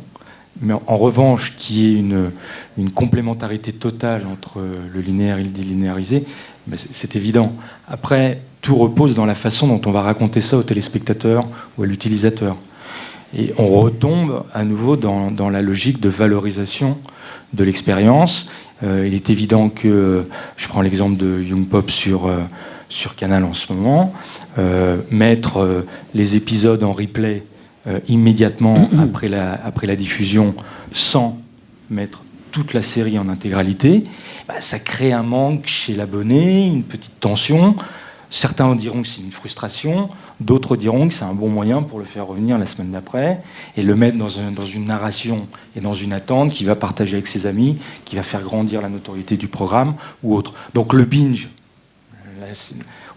mais en revanche, qu'il y ait une complémentarité totale entre le linéaire et le délinéarisé, ben c'est évident. Après, tout repose dans la façon dont on va raconter ça au téléspectateur ou à l'utilisateur. Et on retombe à nouveau dans la logique de valorisation de l'expérience. Il est évident que, je prends l'exemple de Young Pop sur Canal en ce moment, mettre les épisodes en replay immédiatement après la diffusion sans mettre toute la série en intégralité, bah, ça crée un manque chez l'abonné, une petite tension. Certains diront que c'est une frustration, d'autres diront que c'est un bon moyen pour le faire revenir la semaine d'après et le mettre dans une narration et dans une attente qu'il va partager avec ses amis, qui va faire grandir la notoriété du programme ou autre. Donc le binge,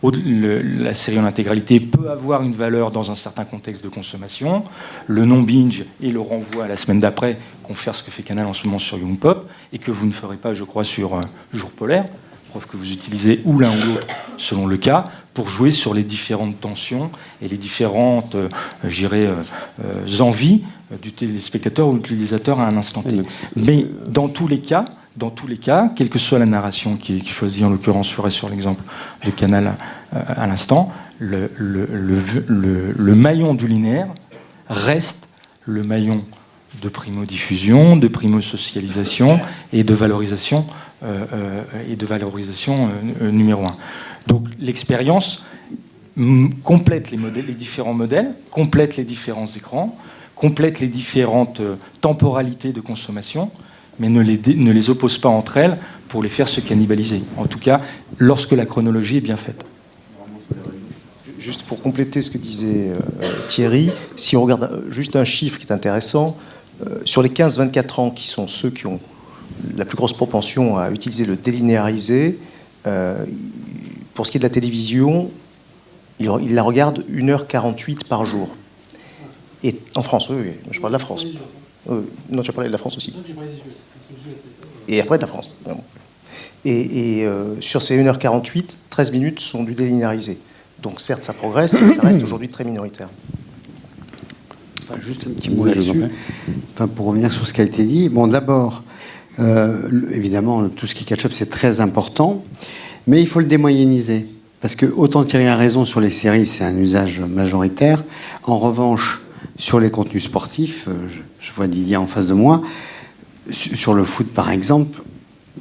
la série en intégralité peut avoir une valeur dans un certain contexte de consommation. Le non-binge et le renvoi à la semaine d'après, confère ce que fait Canal en ce moment sur Young Pop et que vous ne ferez pas, je crois, sur Jour Polaire. Preuve que vous utilisez ou l'un ou l'autre, selon le cas, pour jouer sur les différentes tensions et les différentes, envies du téléspectateur ou de l'utilisateur à un instant T. Mais dans tous les cas, quelle que soit la narration qui est choisie, en l'occurrence, je ferai sur l'exemple de Canal à l'instant, le maillon du linéaire reste le maillon de primo-diffusion, de primo-socialisation et de valorisation numéro 1. Donc l'expérience complète les différents modèles, complète les différents écrans, complète les différentes temporalités de consommation, mais ne les oppose pas entre elles pour les faire se cannibaliser. En tout cas, lorsque la chronologie est bien faite. Juste pour compléter ce que disait Thierry, si on regarde juste un chiffre qui est intéressant, sur les 15-24 ans qui sont ceux qui ont la plus grosse propension à utiliser le délinéarisé, pour ce qui est de la télévision, il la regarde 1h48 par jour. Et en France, oui, je parle de la France. Non, tu as parlé de la France aussi. Et après de la France. Et sur ces 1h48, 13 minutes sont du délinéarisé. Donc certes, ça progresse, mais ça reste aujourd'hui très minoritaire. Enfin, juste un petit mot là-dessus. Enfin, pour revenir sur ce qui a été dit. Bon, d'abord, évidemment, tout ce qui est catch-up, c'est très important, mais il faut le démoyenniser. Parce que autant Thierry a raison sur les séries, c'est un usage majoritaire. En revanche, sur les contenus sportifs, je vois Didier en face de moi, sur le foot par exemple,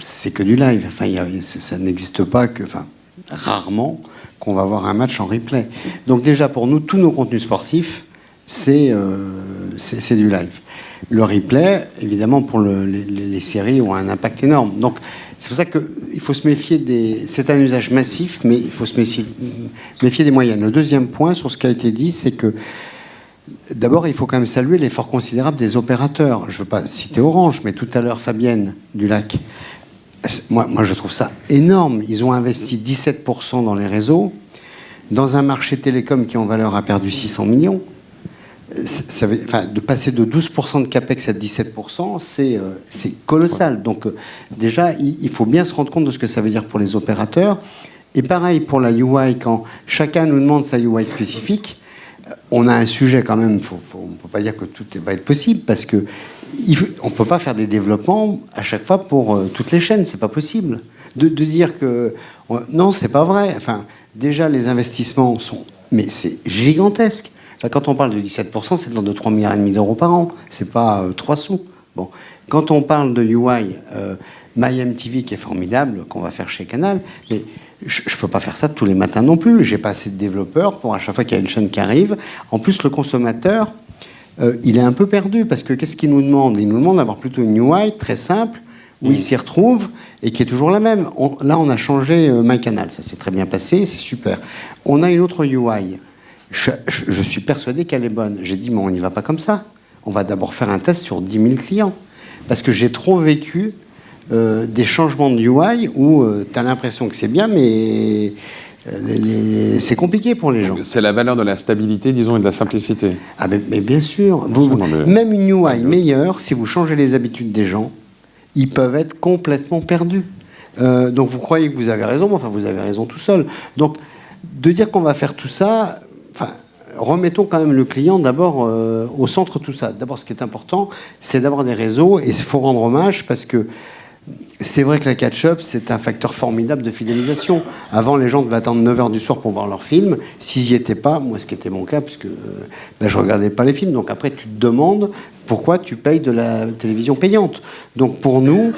c'est que du live. Enfin, ça n'existe pas que, enfin, rarement qu'on va voir un match en replay. Donc déjà pour nous, tous nos contenus sportifs, c'est du live. Le replay, évidemment, pour les séries, ont un impact énorme. Donc c'est pour ça qu'il faut se méfier c'est un usage massif, mais il faut se méfier des moyennes. Le deuxième point sur ce qui a été dit, c'est que d'abord, il faut quand même saluer l'effort considérable des opérateurs. Je ne veux pas citer Orange, mais tout à l'heure, Fabienne Dulac. Moi, je trouve ça énorme. Ils ont investi 17% dans les réseaux. Dans un marché télécom qui, en valeur, a perdu 600 millions, de passer de 12% de CAPEX à 17%, c'est colossal. Donc, déjà, il faut bien se rendre compte de ce que ça veut dire pour les opérateurs. Et pareil pour la UI, quand chacun nous demande sa UI spécifique, on a un sujet quand même, on ne peut pas dire que tout va être possible, parce qu'on ne peut pas faire des développements à chaque fois pour toutes les chaînes, c'est pas possible. De dire que... Non, c'est pas vrai. Enfin, déjà, les investissements sont... Mais c'est gigantesque. Enfin, quand on parle de 17%, c'est de l'ordre de 3,5 milliards d'euros par an. C'est pas 3 sous. Bon. Quand on parle de UI, MyMTV, qui est formidable, qu'on va faire chez Canal, mais... Je ne peux pas faire ça tous les matins non plus. J'ai pas assez de développeurs pour à chaque fois qu'il y a une chaîne qui arrive. En plus, le consommateur, il est un peu perdu parce que qu'est-ce qu'il nous demande ? Il nous demande d'avoir plutôt une UI très simple où il s'y retrouve et qui est toujours la même. Là, on a changé MyCanal. Ça s'est très bien passé, c'est super. On a une autre UI. Je suis persuadé qu'elle est bonne. J'ai dit, mais on n'y va pas comme ça. On va d'abord faire un test sur 10 000 clients. Parce que j'ai trop vécu des changements de UI où tu as l'impression que c'est bien, mais c'est compliqué pour les gens. C'est la valeur de la stabilité, disons, et de la simplicité. Ah, mais bien sûr. Même une UI meilleure, si vous changez les habitudes des gens, ils peuvent être complètement perdus. Donc vous croyez que vous avez raison, mais enfin vous avez raison tout seul. Donc de dire qu'on va faire tout ça, enfin, remettons quand même le client d'abord au centre de tout ça. D'abord, ce qui est important, c'est d'avoir des réseaux, et il faut rendre hommage parce que c'est vrai que la catch-up, c'est un facteur formidable de fidélisation. Avant, les gens devaient attendre 9h du soir pour voir leur film. S'ils n'y étaient pas, moi, ce qui était mon cas, puisque je ne regardais pas les films. Donc après, tu te demandes pourquoi tu payes de la télévision payante. Donc pour nous,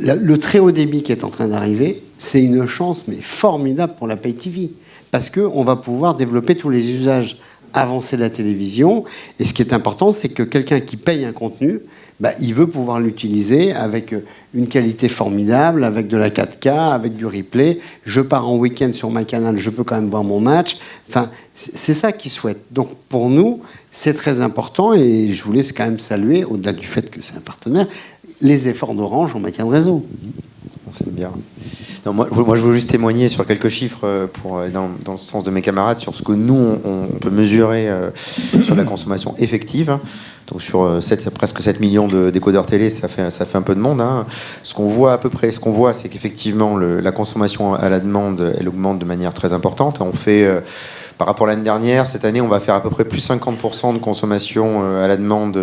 le très haut débit qui est en train d'arriver, c'est une chance mais formidable pour la pay TV. Parce qu'on va pouvoir développer tous les usages avancés de la télévision. Et ce qui est important, c'est que quelqu'un qui paye un contenu, il veut pouvoir l'utiliser avec une qualité formidable, avec de la 4K, avec du replay. Je pars en week-end sur ma canal, je peux quand même voir mon match. Enfin, c'est ça qu'ils souhaitent. Donc pour nous, c'est très important, et je vous laisse quand même saluer, au-delà du fait que c'est un partenaire, les efforts d'Orange en matière de réseau. C'est bien. Non, moi, je veux juste témoigner sur quelques chiffres pour aller dans le sens de mes camarades sur ce que nous, on peut mesurer sur la consommation effective. Donc sur presque 7 millions de décodeurs télé, ça fait un peu de monde. Hein. Ce qu'on voit, c'est qu'effectivement, la consommation à la demande, elle augmente de manière très importante. On fait... par rapport à l'année dernière, cette année, on va faire à peu près plus 50% de consommation à la demande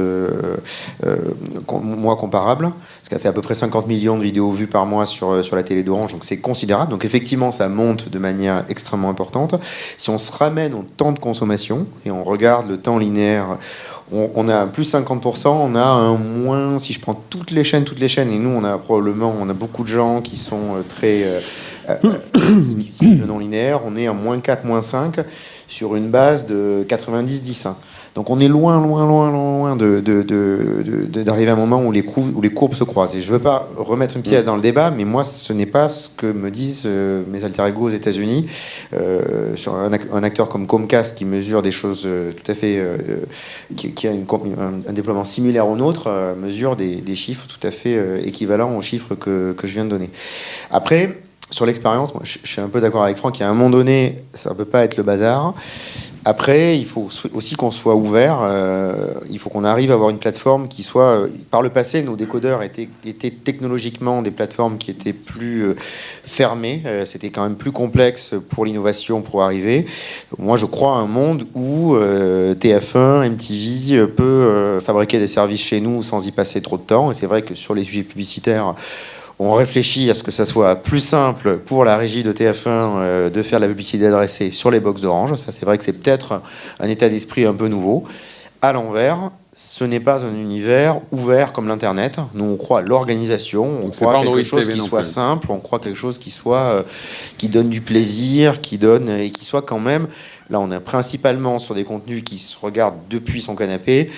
mois comparable, ce qui a fait à peu près 50 millions de vidéos vues par mois sur la télé d'Orange, donc c'est considérable. Donc effectivement, ça monte de manière extrêmement importante. Si on se ramène au temps de consommation et on regarde le temps linéaire, on a plus 50%, on a un moins, si je prends toutes les chaînes, et nous, on a beaucoup de gens qui sont très... qui utilisent le non linéaire, on est en moins 4, moins 5 sur une base de 90-10. Donc on est loin d'arriver à un moment où les courbes se croisent. Et je ne veux pas remettre une pièce dans le débat, mais moi, ce n'est pas ce que me disent mes alter ego aux États-Unis. Sur un acteur comme Comcast qui mesure des choses tout à fait... qui a un déploiement similaire au nôtre, mesure des chiffres tout à fait équivalents aux chiffres que je viens de donner. Après... Sur l'expérience, moi, je suis un peu d'accord avec Franck. À un moment donné, ça ne peut pas être le bazar. Après, il faut aussi qu'on soit ouvert. Il faut qu'on arrive à avoir une plateforme qui soit... Par le passé, nos décodeurs étaient technologiquement des plateformes qui étaient plus fermées. C'était quand même plus complexe pour l'innovation pour arriver. Moi, je crois à un monde où TF1, MTV peut fabriquer des services chez nous sans y passer trop de temps. Et c'est vrai que sur les sujets publicitaires... On réfléchit à ce que ça soit plus simple pour la régie de TF1 de faire la publicité adressée sur les box d'Orange. Ça, c'est vrai que c'est peut-être un état d'esprit un peu nouveau. À l'envers, ce n'est pas un univers ouvert comme l'Internet. Nous, on croit à l'organisation, on croit à quelque chose qui soit simple, on croit à quelque chose qui donne du plaisir, et qui soit quand même... Là, on est principalement sur des contenus qui se regardent depuis son canapé.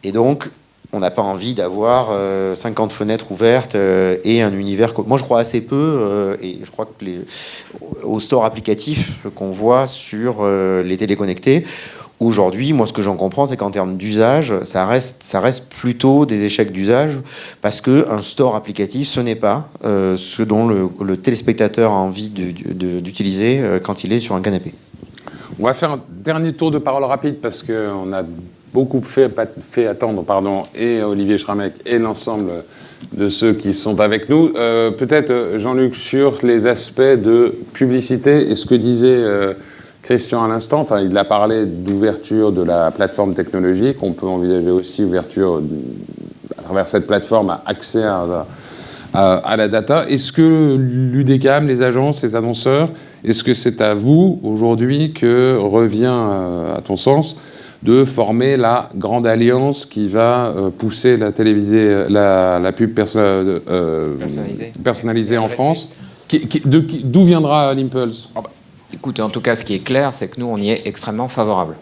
Et donc... On n'a pas envie d'avoir 50 fenêtres ouvertes et un univers... Moi, je crois assez peu, et je crois que au store applicatif qu'on voit sur les téléconnectés, aujourd'hui, moi, ce que j'en comprends, c'est qu'en termes d'usage, ça reste plutôt des échecs d'usage, parce qu'un store applicatif, ce n'est pas ce dont le téléspectateur a envie d'utiliser quand il est sur un canapé. On va faire un dernier tour de parole rapide, parce qu'on a... beaucoup fait attendre, et Olivier Schrammeck et l'ensemble de ceux qui sont avec nous. Peut-être, Jean-Luc, sur les aspects de publicité, et ce que disait Christian à l'instant, il a parlé d'ouverture de la plateforme technologique, on peut envisager aussi ouverture à travers cette plateforme à accès à la data. Est-ce que l'UDECAM, les agences, les annonceurs, est-ce que c'est à vous, aujourd'hui, que revient, à ton sens, de former la grande alliance qui va pousser la pub personnalisée en France. D'où viendra l'Impulse ? Écoutez, en tout cas, ce qui est clair, c'est que nous, on y est extrêmement favorable.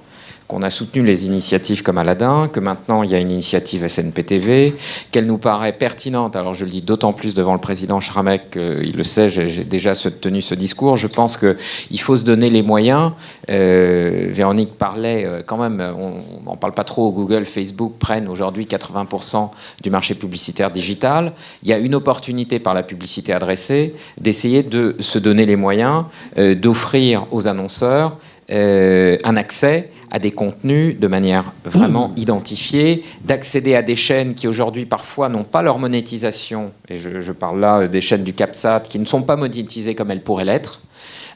Qu'on a soutenu les initiatives comme Aladdin, que maintenant il y a une initiative SNPTV, qu'elle nous paraît pertinente. Alors je le dis d'autant plus devant le président Schrammeck, il le sait, j'ai déjà tenu ce discours. Je pense qu'il faut se donner les moyens. Véronique parlait quand même, on n'en parle pas trop, Google, Facebook prennent aujourd'hui 80% du marché publicitaire digital. Il y a une opportunité par la publicité adressée d'essayer de se donner les moyens d'offrir aux annonceurs un accès à des contenus de manière vraiment identifiée, d'accéder à des chaînes qui aujourd'hui parfois n'ont pas leur monétisation, et je parle là des chaînes du CAPSAT qui ne sont pas monétisées comme elles pourraient l'être,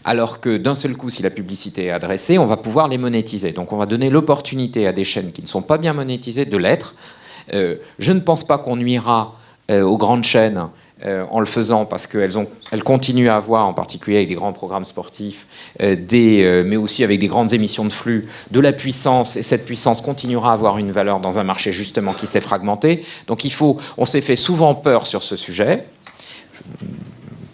Alors que d'un seul coup, si la publicité est adressée, on va pouvoir les monétiser. Donc on va donner l'opportunité à des chaînes qui ne sont pas bien monétisées de l'être. Je ne pense pas qu'on nuira aux grandes chaînes en le faisant, parce qu'elles continuent à avoir, en particulier avec des grands programmes sportifs, mais aussi avec des grandes émissions de flux, de la puissance, et cette puissance continuera à avoir une valeur dans un marché justement qui s'est fragmenté. Donc on s'est fait souvent peur sur ce sujet.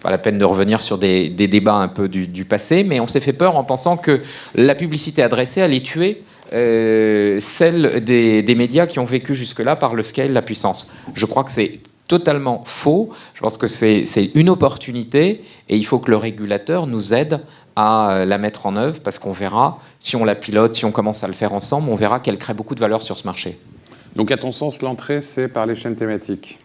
Pas la peine de revenir sur des débats un peu du passé, mais on s'est fait peur en pensant que la publicité adressée allait tuer celle des médias qui ont vécu jusque-là par le scale, la puissance. Je crois que c'est totalement faux. Je pense que c'est une opportunité et il faut que le régulateur nous aide à la mettre en œuvre, parce qu'on verra, si on la pilote, si on commence à le faire ensemble, on verra qu'elle crée beaucoup de valeur sur ce marché. Donc à ton sens, l'entrée, c'est par les chaînes thématiques?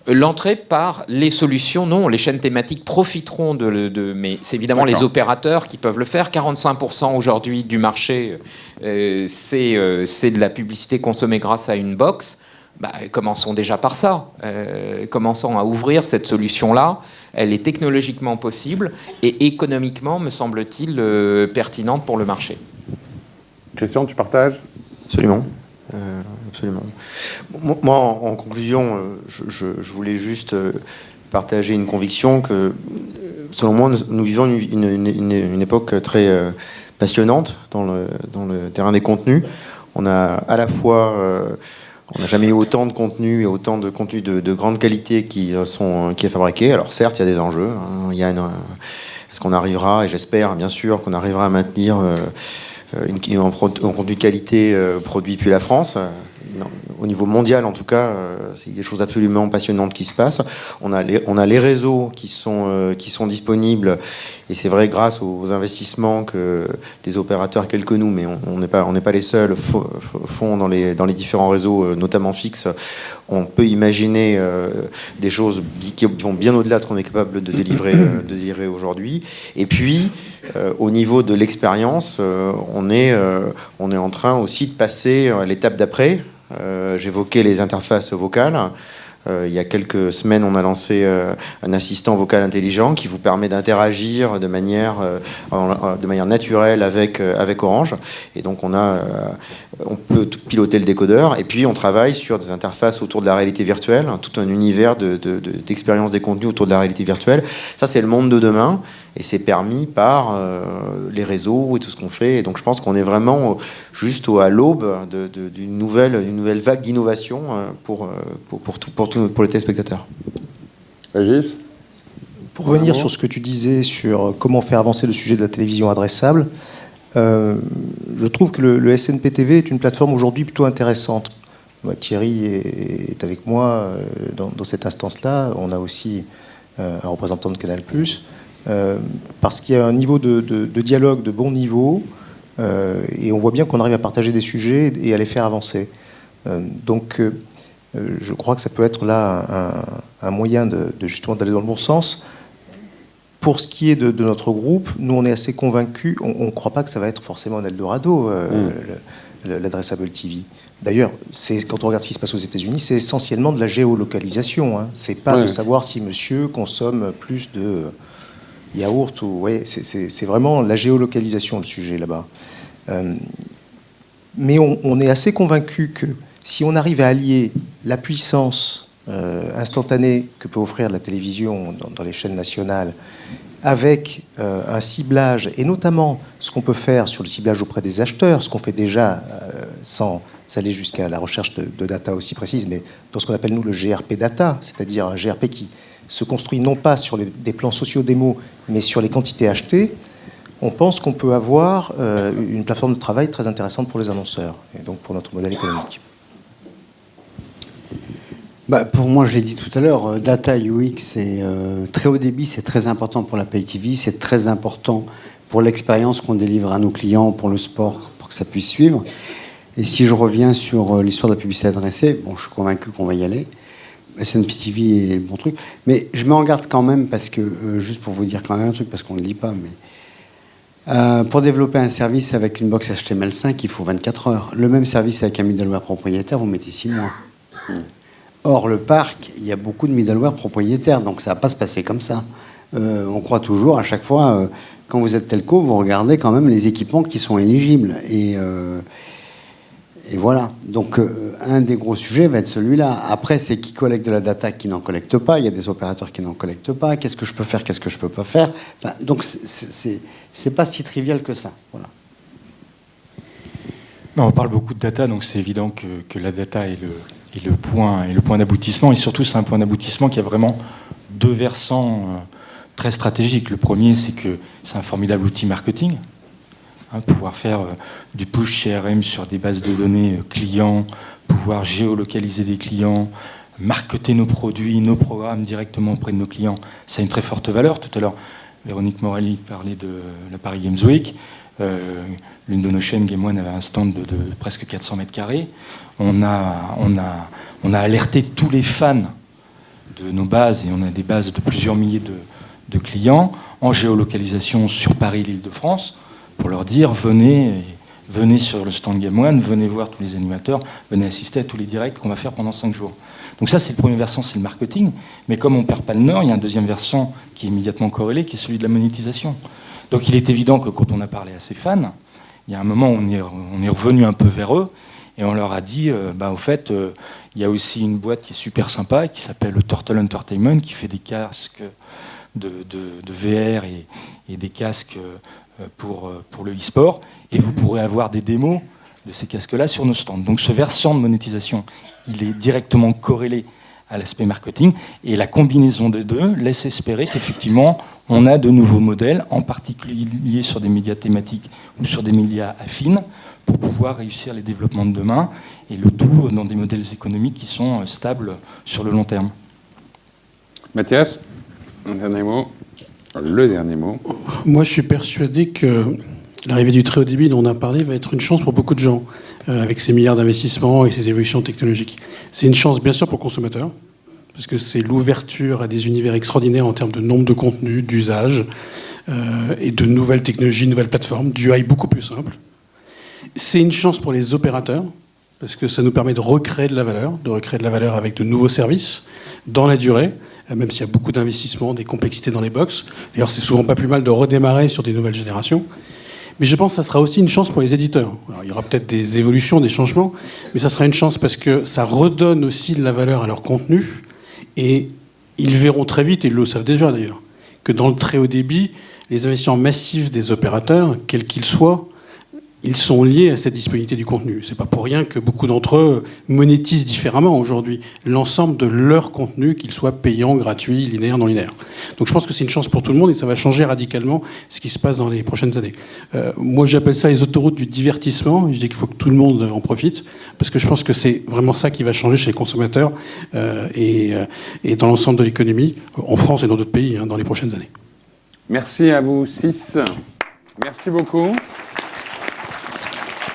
L'entrée par les solutions, non. Les chaînes thématiques profiteront mais c'est évidemment les opérateurs qui peuvent le faire. 45% aujourd'hui du marché, c'est de la publicité consommée grâce à une box. Commençons déjà par ça. Commençons à ouvrir cette solution-là. Elle est technologiquement possible et économiquement, me semble-t-il, pertinente pour le marché. Christian, tu partages? Absolument. Absolument. Moi, en conclusion, je voulais juste partager une conviction que, selon moi, nous vivons une époque très passionnante dans le terrain des contenus. On a à la fois... on n'a jamais eu autant de contenus et autant de contenus de grande qualité qui est fabriqué. Alors certes, il y a des enjeux. Hein. Est-ce qu'on arrivera, et j'espère bien sûr qu'on arrivera à maintenir un contenu de qualité produit depuis la France. Au niveau mondial, en tout cas, c'est des choses absolument passionnantes qui se passent. On a les réseaux qui sont disponibles, et c'est vrai grâce aux investissements que des opérateurs tels que nous, mais on n'est pas les seuls, font dans les différents réseaux, notamment fixes. On peut imaginer des choses qui vont bien au-delà de ce qu'on est capable de délivrer aujourd'hui. Et puis, au niveau de l'expérience, on est en train aussi de passer à l'étape d'après. J'évoquais les interfaces vocales. Il y a quelques semaines, on a lancé un assistant vocal intelligent qui vous permet d'interagir de manière naturelle avec Orange. Et donc, on peut piloter le décodeur. Et puis, on travaille sur des interfaces autour de la réalité virtuelle, tout un univers d'expérience des contenus autour de la réalité virtuelle. Ça, c'est le monde de demain. Et c'est permis par les réseaux et tout ce qu'on fait. Et donc, je pense qu'on est vraiment juste à l'aube d'une nouvelle vague d'innovation pour les téléspectateurs. Régis ? Pour revenir sur ce que tu disais sur comment faire avancer le sujet de la télévision adressable, je trouve que le SNPTV est une plateforme aujourd'hui plutôt intéressante. Thierry est avec moi dans cette instance-là. On a aussi un représentant de Canal+. Parce qu'il y a un niveau de dialogue de bon niveau, et on voit bien qu'on arrive à partager des sujets et à les faire avancer. Donc, je crois que ça peut être là un moyen de justement d'aller dans le bon sens. Pour ce qui est de notre groupe, nous, on est assez convaincus. On ne croit pas que ça va être forcément un Eldorado, l'Addressable TV. D'ailleurs, quand on regarde ce qui se passe aux États-Unis, c'est essentiellement de la géolocalisation. Hein. C'est pas de savoir si monsieur consomme plus de yaourt ou c'est vraiment la géolocalisation le sujet là-bas. Mais on est assez convaincu que si on arrive à allier la puissance instantanée que peut offrir la télévision dans les chaînes nationales avec un ciblage, et notamment ce qu'on peut faire sur le ciblage auprès des acheteurs, ce qu'on fait déjà sans aller jusqu'à la recherche de data aussi précise, mais dans ce qu'on appelle nous le GRP data, c'est-à-dire un GRP qui se construit non pas sur des plans socio-démos, mais sur les quantités achetées, on pense qu'on peut avoir une plateforme de travail très intéressante pour les annonceurs, et donc pour notre modèle économique. Pour moi, je l'ai dit tout à l'heure, data UX et très haut débit, c'est très important pour la Pay TV, c'est très important pour l'expérience qu'on délivre à nos clients, pour le sport, pour que ça puisse suivre. Et si je reviens sur l'histoire de la publicité adressée, je suis convaincu qu'on va y aller. SNPTV est le bon truc. Mais je mets en garde quand même, parce que, juste pour vous dire quand même un truc, parce qu'on ne le dit pas, mais pour développer un service avec une box HTML5, il faut 24 heures. Le même service avec un middleware propriétaire, vous mettez 6 mois. Or, le parc, il y a beaucoup de middleware propriétaires, donc ça ne va pas se passer comme ça. On croit toujours, à chaque fois, quand vous êtes telco, vous regardez quand même les équipements qui sont éligibles. Et voilà. Donc, un des gros sujets va être celui-là. Après, c'est qui collecte de la data, qui n'en collecte pas. Il y a des opérateurs qui n'en collectent pas. Qu'est-ce que je peux faire, qu'est-ce que je peux pas faire. Enfin, donc, c'est pas si trivial que ça. Voilà. Non, on parle beaucoup de data, donc c'est évident que la data est le point d'aboutissement. Et surtout, c'est un point d'aboutissement qui a vraiment deux versants très stratégiques. Le premier, c'est que c'est un formidable outil marketing. Pouvoir faire du push CRM sur des bases de données clients, pouvoir géolocaliser des clients, marketer nos produits, nos programmes directement auprès de nos clients, ça a une très forte valeur. Tout à l'heure, Véronique Morelli parlait de la Paris Games Week. L'une de nos chaînes, Game One, avait un stand de presque 400 mètres carrés. On a alerté tous les fans de nos bases, et on a des bases de plusieurs milliers de clients en géolocalisation sur Paris, l'Île-de-France, pour leur dire venez sur le stand Game One, venez voir tous les animateurs, venez assister à tous les directs qu'on va faire pendant 5 jours. Donc ça, c'est le premier versant, c'est le marketing. Mais comme on ne perd pas le nord, il y a un deuxième versant qui est immédiatement corrélé, qui est celui de la monétisation. Donc il est évident que quand on a parlé à ces fans, il y a un moment où on est revenu un peu vers eux et on leur a dit, au fait, il y a aussi une boîte qui est super sympa, qui s'appelle Turtle Entertainment, qui fait des casques de VR et des casques pour le e-sport, et vous pourrez avoir des démos de ces casques-là sur nos stands. Donc ce versant de monétisation, il est directement corrélé à l'aspect marketing, et la combinaison des deux laisse espérer qu'effectivement, on a de nouveaux modèles, en particulier sur des médias thématiques ou sur des médias affines, pour pouvoir réussir les développements de demain, et le tout dans des modèles économiques qui sont stables sur le long terme. Mathias, un dernier mot. Le dernier mot. Moi, je suis persuadé que l'arrivée du très haut débit dont on a parlé va être une chance pour beaucoup de gens, avec ces milliards d'investissements et ces évolutions technologiques. C'est une chance, bien sûr, pour le consommateur, parce que c'est l'ouverture à des univers extraordinaires en termes de nombre de contenus, d'usages, et de nouvelles technologies, nouvelles plateformes, du UI beaucoup plus simple. C'est une chance pour les opérateurs, parce que ça nous permet de recréer de la valeur avec de nouveaux services, dans la durée, même s'il y a beaucoup d'investissements, des complexités dans les box. D'ailleurs, c'est souvent pas plus mal de redémarrer sur des nouvelles générations. Mais je pense que ça sera aussi une chance pour les éditeurs. Alors, il y aura peut-être des évolutions, des changements, mais ça sera une chance parce que ça redonne aussi de la valeur à leur contenu. Et ils verront très vite, et ils le savent déjà d'ailleurs, que dans le très haut débit, les investissements massifs des opérateurs, quels qu'ils soient, ils sont liés à cette disponibilité du contenu. C'est pas pour rien que beaucoup d'entre eux monétisent différemment aujourd'hui l'ensemble de leur contenu, qu'ils soient payants, gratuits, linéaires, non linéaires. Donc je pense que c'est une chance pour tout le monde et ça va changer radicalement ce qui se passe dans les prochaines années. Moi j'appelle ça les autoroutes du divertissement. Je dis qu'il faut que tout le monde en profite parce que je pense que c'est vraiment ça qui va changer chez les consommateurs et dans l'ensemble de l'économie, en France et dans d'autres pays, dans les prochaines années. Merci à vous 6. Merci beaucoup.